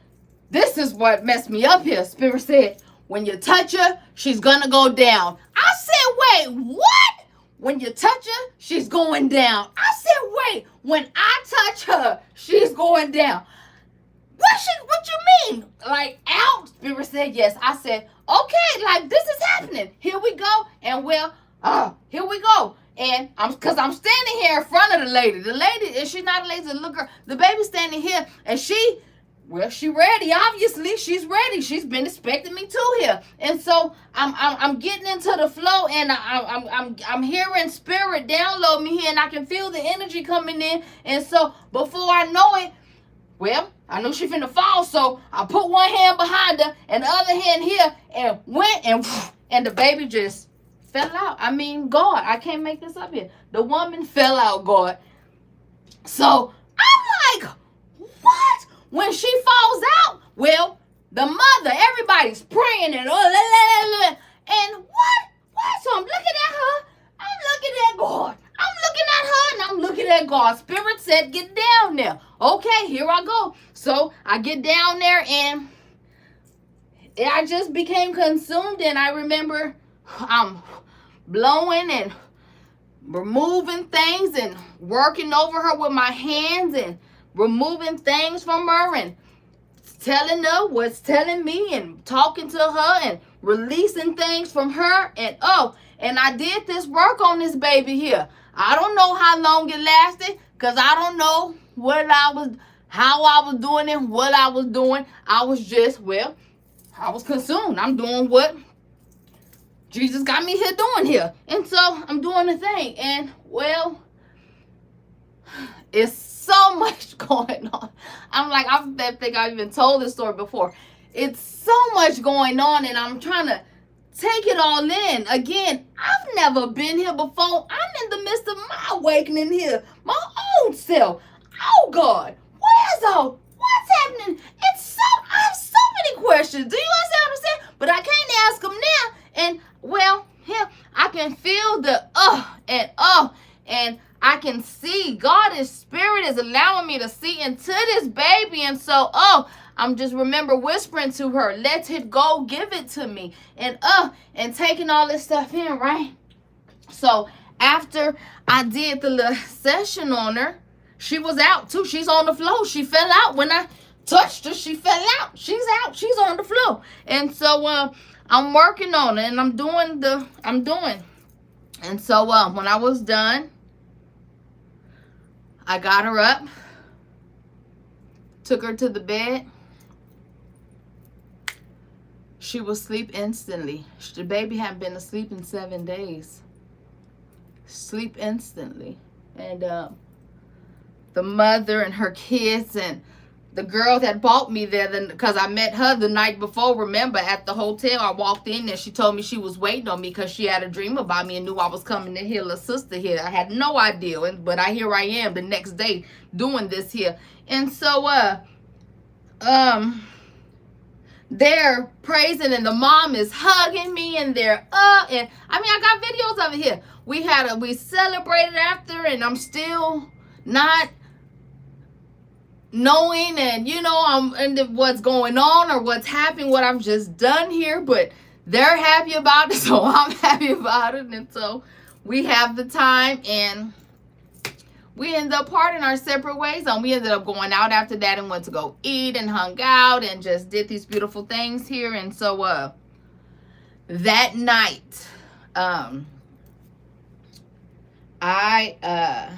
this is what messed me up here. Spirit said, when you touch her, she's gonna go down. I said, wait, what? When you touch her, she's going down. I said, wait, when I touch her, she's going down. What you mean? Like out? Spirit said, yes. I said, okay, like this is happening. Here we go. And well, here we go. And I'm standing here in front of the lady. The lady, and she's not a lazy little girl. The baby's standing here, and she ready. Obviously, she's ready. She's been expecting me too here. And so I'm getting into the flow, and I'm hearing Spirit download me here, and I can feel the energy coming in. And so before I know it, well, I knew she finna fall, so I put one hand behind her and the other hand here and went and the baby just fell out. I mean, God, I can't make this up here. The woman fell out, God. So I'm like, what? When she falls out, well, the mother, everybody's praying and and what? So I'm looking at her. I'm looking at God. I'm looking at her and I'm looking at God. Spirit said, get down there. Okay, here I go. So I get down there and I just became consumed. And I remember I'm blowing and removing things and working over her with my hands and removing things from her and telling her what's telling me and talking to her and releasing things from her. And I did this work on this baby here. I don't know how long it lasted because I don't know how I was doing it, what I was doing. I was consumed. I'm doing what Jesus got me here doing here. And so I'm doing the thing. And well, it's so much going on. I'm like, I think I've even told this story before. It's so much going on and I'm trying to take it all in. Again, I've never been here before. I'm in the midst of my awakening here. My own self. Oh God, what's happening? I have so many questions. Do you understand what I'm saying? But I can't ask them now. And well, here, I can feel the and I can see God's spirit is allowing me to see into this baby. And so, I'm just remember whispering to her, let it go, give it to me. And taking all this stuff in, right? So after I did the little session on her, she was out too. She's on the floor. She fell out when I touched her. She fell out. She's out. She's on the floor. And so I'm working on it and I'm doing. And so when I was done, I got her up, took her to the bed. She was asleep instantly. The baby hadn't been asleep in 7 days. Sleep instantly. And the mother and her kids and the girl that bought me there, because I met her the night before, remember, at the hotel. I walked in and she told me she was waiting on me because she had a dream about me and knew I was coming to heal a sister here. I had no idea, but here I am the next day doing this here. And so they're praising and the mom is hugging me and they're and I mean, I got videos of it here. We celebrated after and I'm still not knowing and what's going on or what's happening, what I've just done here, but they're happy about it, so I'm happy about it. And so we have the time and we ended up parting our separate ways, and we ended up going out after that and went to go eat and hung out and just did these beautiful things here. And so that night I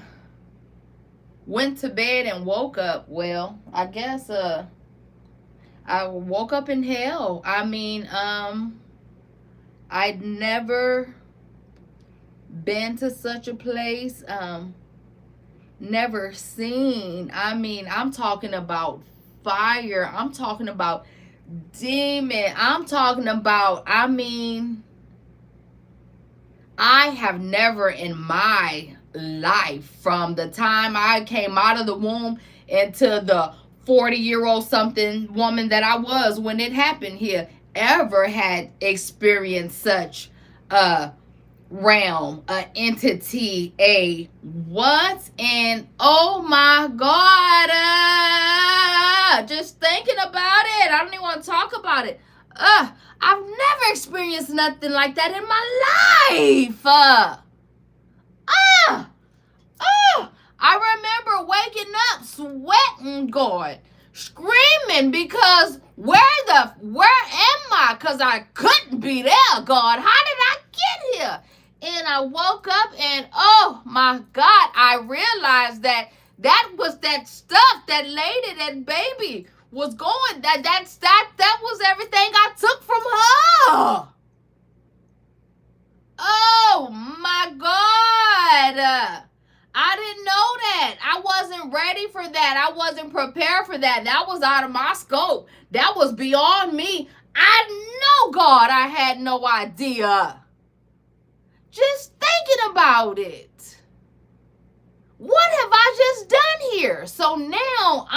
went to bed and woke up. Well, I guess I woke up in hell. I mean, I'd never been to such a place. Never seen. I mean, I'm talking about fire. I'm talking about demon. I'm talking about, I mean, I have never in my life, from the time I came out of the womb into the 40-year-old something woman that I was when it happened here, ever had experienced such a realm, a entity, a what? And oh my God, just thinking about it, I don't even want to talk about it. I've never experienced nothing like that in my life. I remember waking up sweating, God, screaming because where am I? Because I couldn't be there, God. How did I get here? And I woke up and oh my God, I realized that was that stuff, that lady, that baby was going, that was everything I took from her. Oh my God. I didn't know that. I wasn't ready for that. I wasn't prepared for that. That was out of my scope. That was beyond me. I know, God, I had no idea. Just thinking about it. What have I just done here? So now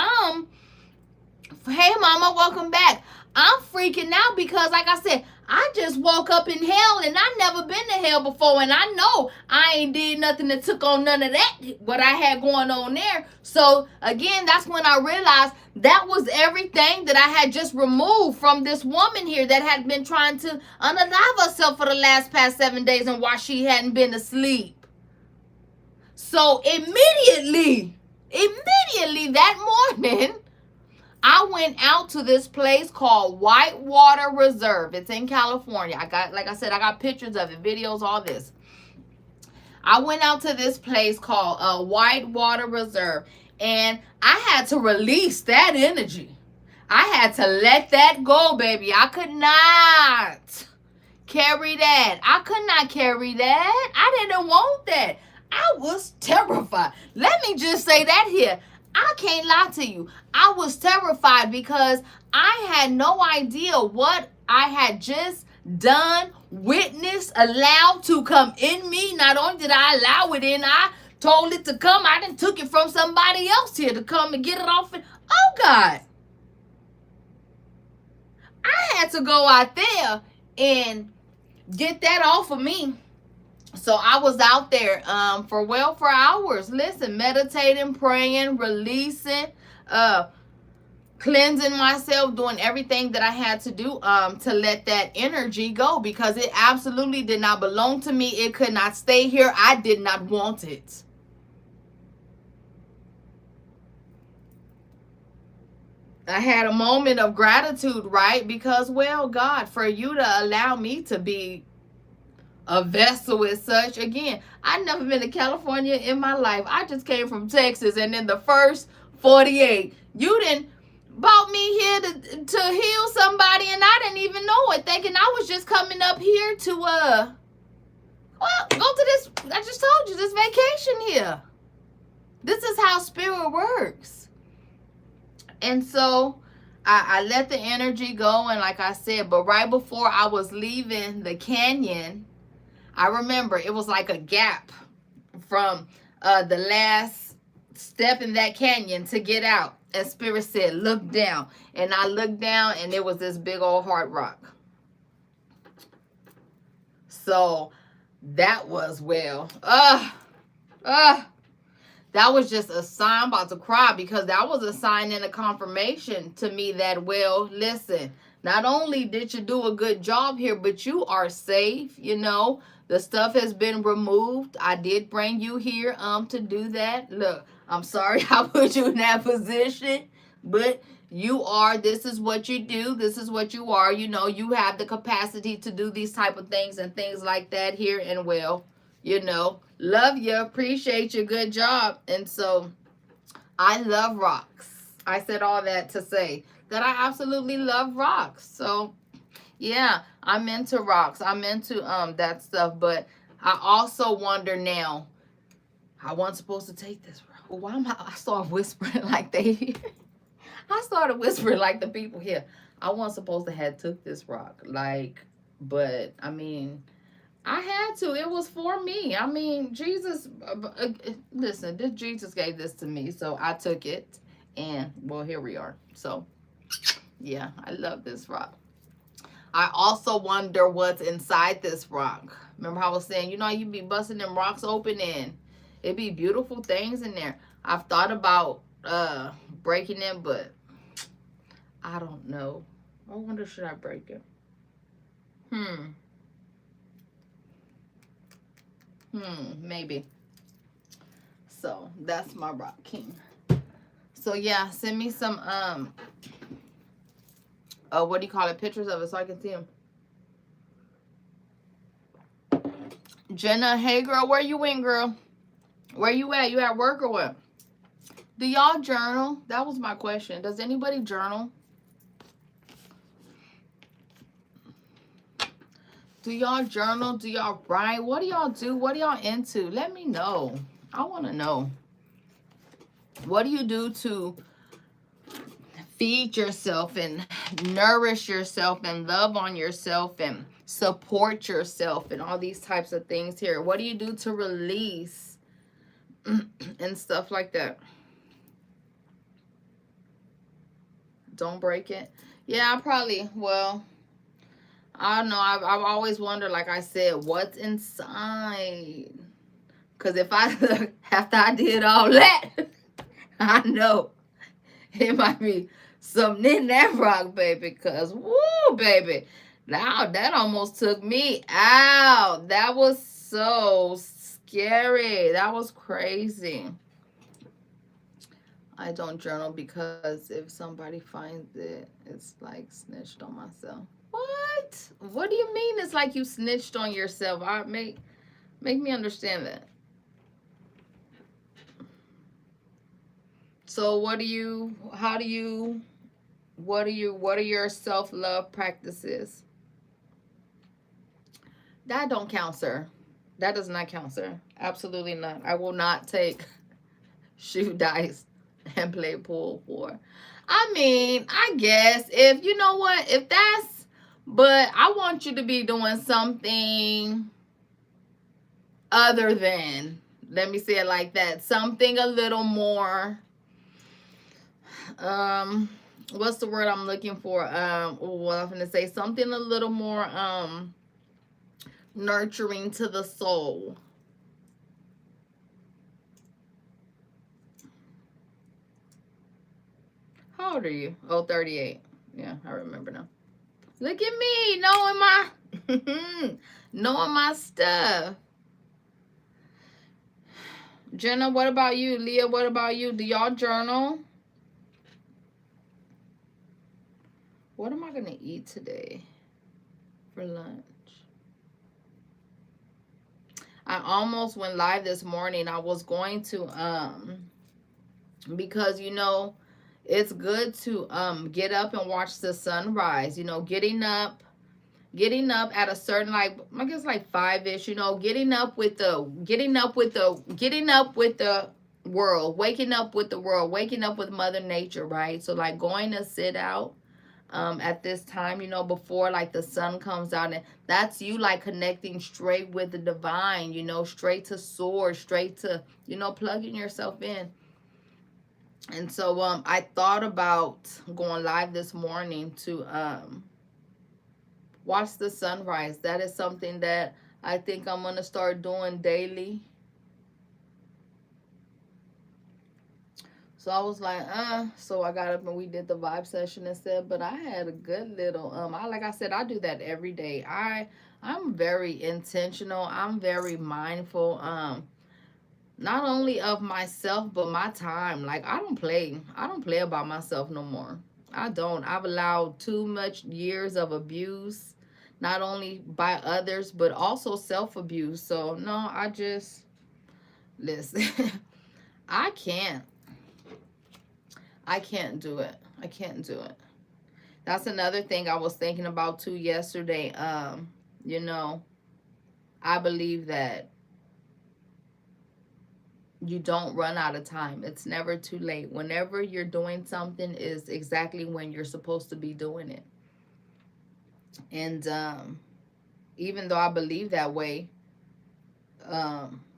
hey, mama, welcome back. I'm freaking out because, like I said, I just woke up in hell and I never been to hell before. And I know I ain't did nothing that took on none of that, what I had going on there. So, again, that's when I realized that was everything that I had just removed from this woman here that had been trying to unalive herself for the past 7 days and why she hadn't been asleep. So, immediately that morning, I went out to this place called Whitewater Reserve. It's in California. Like I said, I got pictures of it, videos, all this. I went out to this place called Whitewater Reserve, and I had to release that energy. I had to let that go, baby. I could not carry that. I could not carry that. I didn't want that. I was terrified. Let me just say that here. I can't lie to you. I was terrified because I had no idea what I had just done, witnessed, allowed to come in me. Not only did I allow it in, I told it to come. I done took it from somebody else here to come and get it off. Oh, God. I had to go out there and get that off of me. So I was out there for hours. Listen, meditating, praying, releasing, cleansing myself, doing everything that I had to do to let that energy go, because it absolutely did not belong to me. It could not stay here. I did not want it. I had a moment of gratitude, right? Because, well, God, for you to allow me to be a vessel as such. Again, I've never been to California in my life. I just came from Texas, and in the first 48, you didn't brought me here to heal somebody, and I didn't even know it, thinking I was just coming up here to go to this, I just told you, this vacation here. This is how spirit works. And so I let the energy go, and like I said, but right before I was leaving the canyon, I remember it was like a gap from the last step in that canyon to get out. And Spirit said, look down. And I looked down, and there was this big old hard rock. So that was, well, that was just a sign. I'm about to cry, because that was a sign and a confirmation to me that, well, listen, not only did you do a good job here, but you are safe, you know. The stuff has been removed. I did bring you here to do that. Look, I'm sorry I put you in that position, but you are, this is what you do. This is what you are. You know, you have the capacity to do these type of things and things like that here. And, well, you know, love you, appreciate you, good job. And so I love rocks. I said all that to say that I absolutely love rocks. So yeah, I'm into rocks. I'm into that stuff. But I also wonder now, I wasn't supposed to take this rock. Well, why am I started whispering like they I started whispering like the people here. I wasn't supposed to have took this rock. Like, but I mean, I had to. It was for me. I mean, Jesus, listen, this Jesus gave this to me, so I took it. And, well, here we are. So, yeah, I love this rock. I also wonder what's inside this rock. Remember how I was saying, you know, you be busting them rocks open and it'd be beautiful things in there. I've thought about breaking it, but I don't know. I wonder, should I break it? Maybe. So that's my rock king. So yeah, send me some what do you call it, pictures of it so I can see them. Jenna, hey girl, where you in, girl? Where you at? You at work or what? Do y'all journal? That was my question. Does anybody journal? Do y'all journal? Do y'all write? What do y'all do? What are y'all into? Let me know. I want to know, what do you do to feed yourself and nourish yourself and love on yourself and support yourself and all these types of things here? What do you do to release and stuff like that? Don't break it. Yeah, I probably, well, I don't know. I've always wondered, like I said, what's inside. Because if I, after I did all that, I know it might be something in that rock, baby. Because, woo, baby. Now, that almost took me out. That was so scary. That was crazy. I don't journal because if somebody finds it, it's like snitched on myself. What? What do you mean it's like you snitched on yourself? Make me understand that. So what are your self-love practices? That don't count, sir. That does not count, sir. Absolutely not. I will not take shoe dice and play pool for. I mean, I guess if you know what, if that's, but I want you to be doing something other than, let me say it like that, something a little more, what's the word I'm looking for? What I'm gonna say, something a little more nurturing to the soul. How old are you? Oh, 38. Yeah, I remember now. Look at me, knowing my knowing my stuff. Jenna, what about you? Leah, what about you? Do y'all journal? What am I gonna eat today for lunch? I almost went live this morning. I was going to because you know it's good to get up and watch the sunrise. You know, getting up at a certain, like, I guess like 5-ish, you know, getting up with the world, waking up with the world, waking up with Mother Nature, right? So like going to sit out at this time, you know, before like the sun comes out, and that's you like connecting straight with the divine, you know, straight to source, straight to, you know, plugging yourself in. And so I thought about going live this morning to watch the sunrise. That is something that I think I'm going to start doing daily. So I was like, so I got up and we did the vibe session instead, but I had a good little, like I said, I do that every day. I'm very intentional. I'm very mindful, not only of myself, but my time. Like, I don't play about myself no more. I don't. I've allowed too much years of abuse, not only by others, but also self-abuse. So no, I just, listen, I can't do it. I can't do it. That's another thing I was thinking about too yesterday. You know, I believe that you don't run out of time. It's never too late. Whenever you're doing something is exactly when you're supposed to be doing it. And even though I believe that way,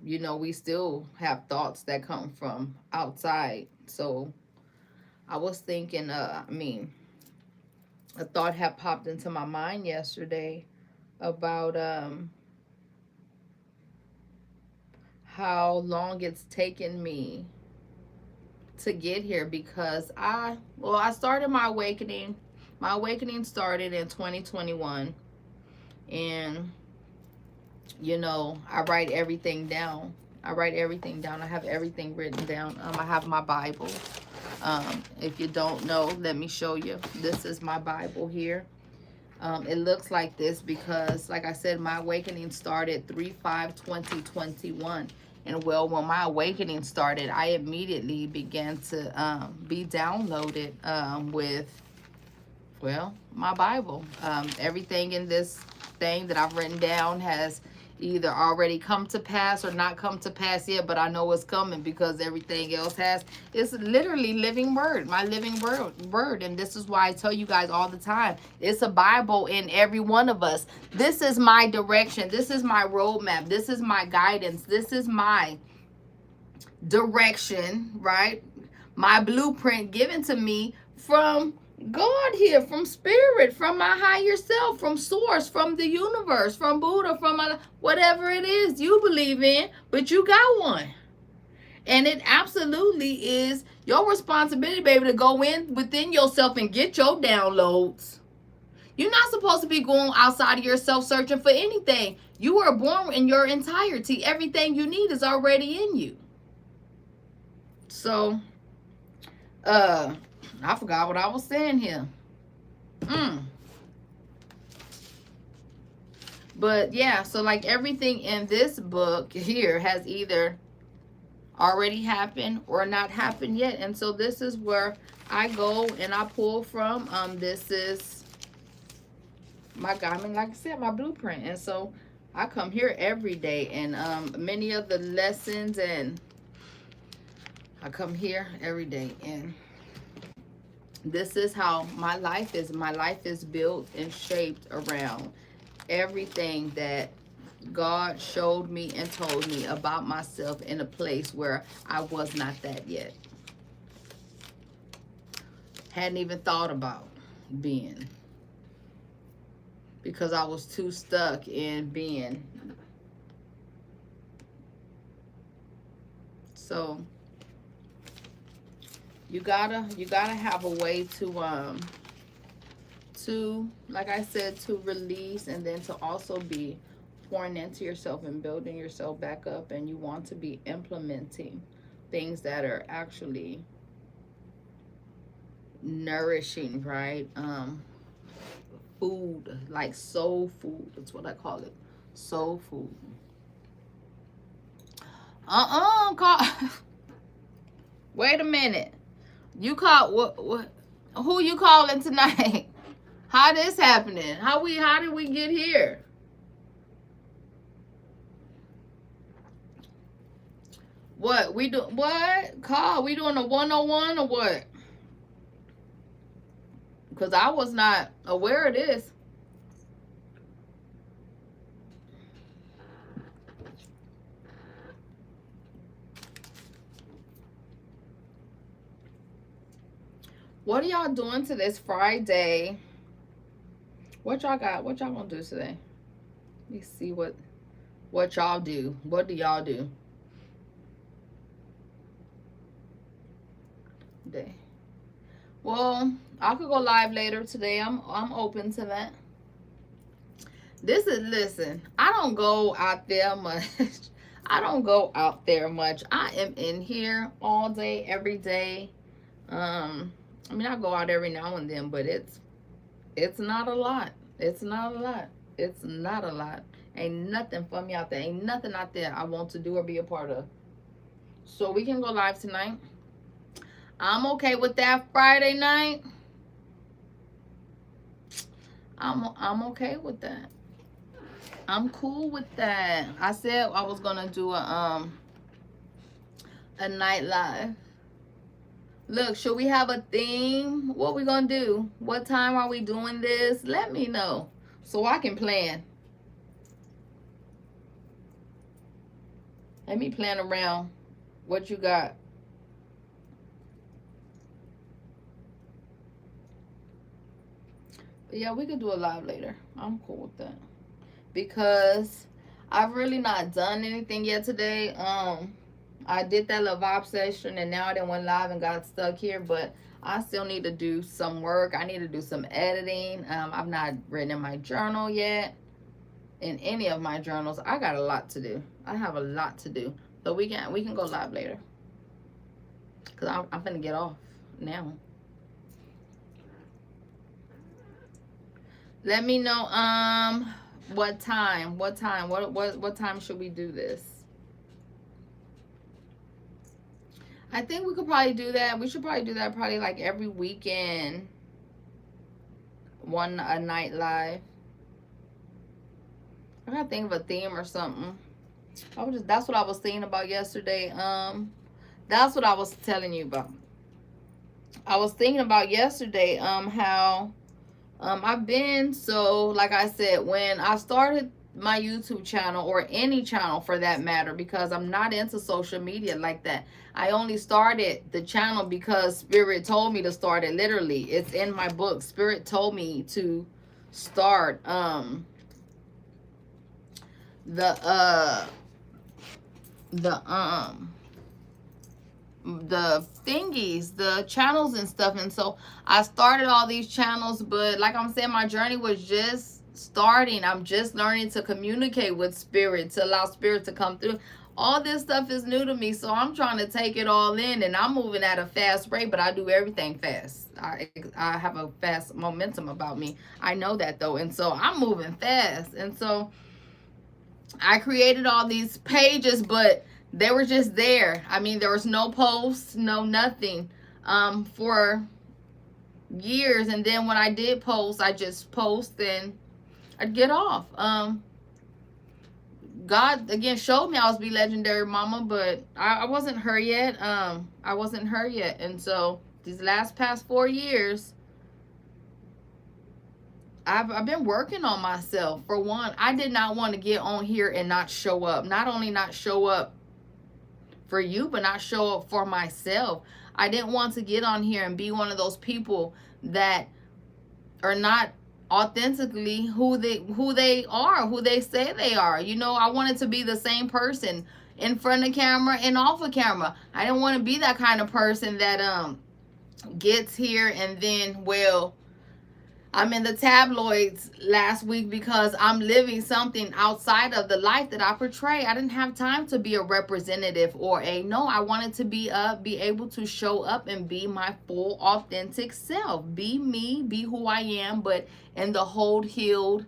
you know, we still have thoughts that come from outside. So I was thinking, a thought had popped into my mind yesterday about how long it's taken me to get here, because I started my awakening. My awakening started in 2021, and you know, I write everything down. I have everything written down. I have my Bible. If you don't know, let me show you. This is my Bible here. It looks like this because, like I said, my awakening started 3/5/2021. And well, when my awakening started, I immediately began to be downloaded with, well, my Bible. Everything in this thing that I've written down has either already come to pass or not come to pass yet, but I know it's coming because everything else has. It's literally living word, my living word. And this is why I tell you guys all the time, it's a Bible in every one of us. This is my direction. This is my roadmap. This is my guidance. This is my direction, right? My blueprint given to me from God here, from spirit, from my higher self, from source, from the universe, from Buddha, from whatever it is you believe in, but you got one. And it absolutely is your responsibility, baby, to go in within yourself and get your downloads. You're not supposed to be going outside of yourself searching for anything. You were born in your entirety. Everything you need is already in you. So, I forgot what I was saying here. But yeah, so like everything in this book here has either already happened or not happened yet. And so this is where I go and I pull from. This is my guide, I mean, like I said, my blueprint. And so I come here every day, and many of the lessons, and I come here every day, and this is how my life is. My life is built and shaped around everything that God showed me and told me about myself in a place where I was not that yet. Hadn't even thought about being, because I was too stuck in being. So you gotta have a way to like I said, to release, and then to also be pouring into yourself and building yourself back up. And you want to be implementing things that are actually nourishing, right? Food, like soul food. That's what I call it. Soul food. Wait a minute. You call what? Who you calling tonight? How this happening? How did we get here? What we do? What call? We doing a 101 or what? Because I was not aware of this. What are y'all doing to this Friday? What y'all got? What y'all gonna do today? Let me see what y'all do. What do y'all do? Day. Well, I could go live later today. I'm open to that. Listen, I don't go out there much. I don't go out there much. I am in here all day, every day. I mean, I go out every now and then, but it's not a lot. It's not a lot. It's not a lot. Ain't nothing for me out there. Ain't nothing out there I want to do or be a part of. So we can go live tonight. I'm okay with that. Friday night, I'm okay with that. I'm cool with that. I said I was gonna do a night live. Look, should we have a theme? What we gonna do? What time are we doing this? Let me know so I can plan. Let me plan around what you got. But yeah, we could do a live later. I'm cool with that, because I've really not done anything yet today. I did that little vibe session, and now I done went live and got stuck here, but I still need to do some work. I need to do some editing. I've not written in my journal yet, in any of my journals. I got a lot to do. I have a lot to do. So we can go live later, because I'm finna get off now. Let me know what time should we do this? I think we could probably do that. We should probably do that probably like every weekend. A night live. I gotta think of a theme or something. That's what I was thinking about yesterday. That's what I was telling you about. I was thinking about yesterday, how I've been, so like I said, when I started my YouTube channel, or any channel for that matter, because I'm not into social media like that. I only started the channel because Spirit told me to start it. Literally, it's in my book. Spirit told me to start the the thingies, the channels and stuff. And so I started all these channels, but like I'm saying, my journey was just starting. I'm just learning to communicate with Spirit, to allow Spirit to come through. All this stuff is new to me, so I'm trying to take it all in, and I'm moving at a fast rate, but I do everything fast. I have a fast momentum about me. I know that though, and so I'm moving fast. And so I created all these pages, but they were just there. I mean, there was no posts, no nothing, for years. And then when I did post, I just post and I'd get off. God again showed me I was Be Legendary Mama, but I wasn't her yet. I wasn't her yet. And so these past 4 years, I've been working on myself. For one, I did not want to get on here and not show up. Not only not show up for you, but not show up for myself. I didn't want to get on here and be one of those people that are not authentically who they are, who they say they are. You know, I wanted to be the same person in front of camera and off of camera. I didn't want to be that kind of person that gets here and then, well, I'm in the tabloids last week because I'm living something outside of the life that I portray. I didn't have time to be a representative or I wanted to be able to show up and be my full authentic self. Be me, be who I am, but in the whole healed,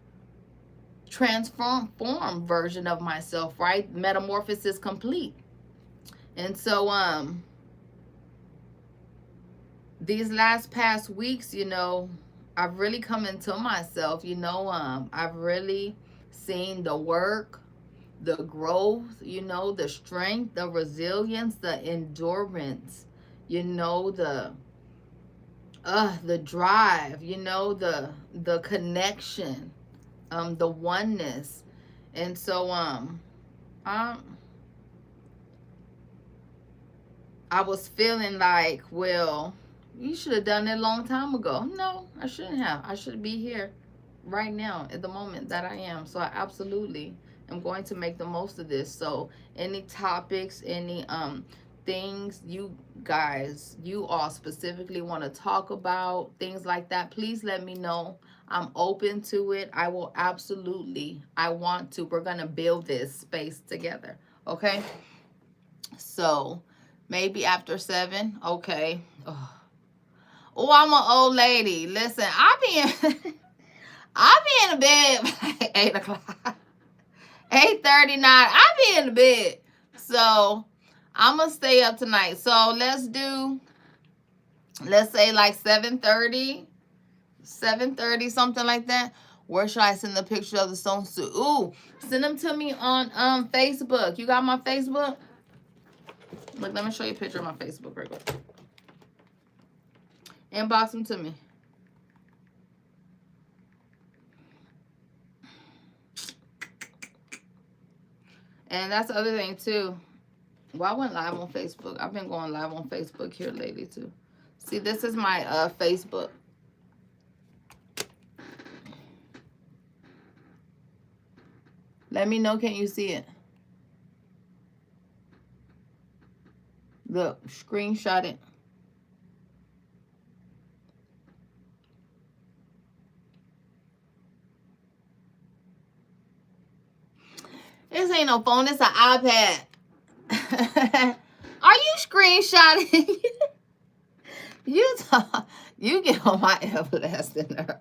transformed version of myself, right? Metamorphosis complete. And so these past weeks, you know, I've really come into myself, you know. I've really seen the work, the growth, you know, the strength, the resilience, the endurance, you know, the drive, you know, the connection, the oneness. And so I was feeling like, well, you should have done it a long time ago. No, I shouldn't have. I should be here right now at the moment that I am. So I absolutely am going to make the most of this. So any topics, any things you guys, you all specifically want to talk about, things like that, please let me know. I'm open to it. I will absolutely, I want to. We're going to build this space together. Okay? So maybe after 7. Okay. Oh, I'm an old lady. Listen, I be in the bed by 8 o'clock. 8:39. I be in the bed. So I'm gonna stay up tonight. So let's say like 7:30, something like that. Where should I send the picture of the stone suit? Ooh, send them to me on Facebook. You got my Facebook? Look, let me show you a picture of my Facebook real quick. Inbox them to me. And that's the other thing too. Well, I went live on Facebook. I've been going live on Facebook here lately too. See, this is my Facebook. Let me know, can you see it? Look, screenshot it. This ain't no phone, it's an iPad. Are you screenshotting? You get on my everlasting nerve.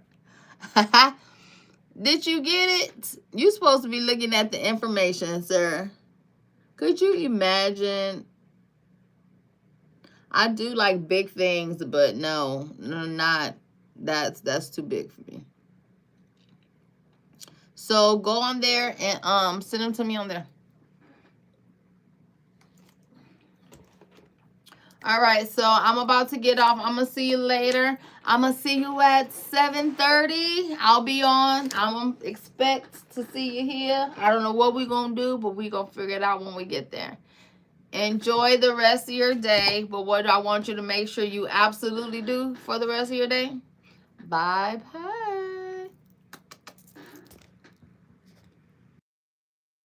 Did you get it? You're supposed to be looking at the information, sir. Could you imagine? I do like big things, but no, not that's too big for me. So go on there and send them to me on there. All right, so I'm about to get off. I'm gonna see you later. I'm gonna see you at 7:30. I'll be on. I'm gonna expect to see you here. I don't know what we're gonna do, but we're gonna figure it out when we get there. Enjoy the rest of your day. But what I want you to make sure you absolutely do for the rest of your day, bye bye.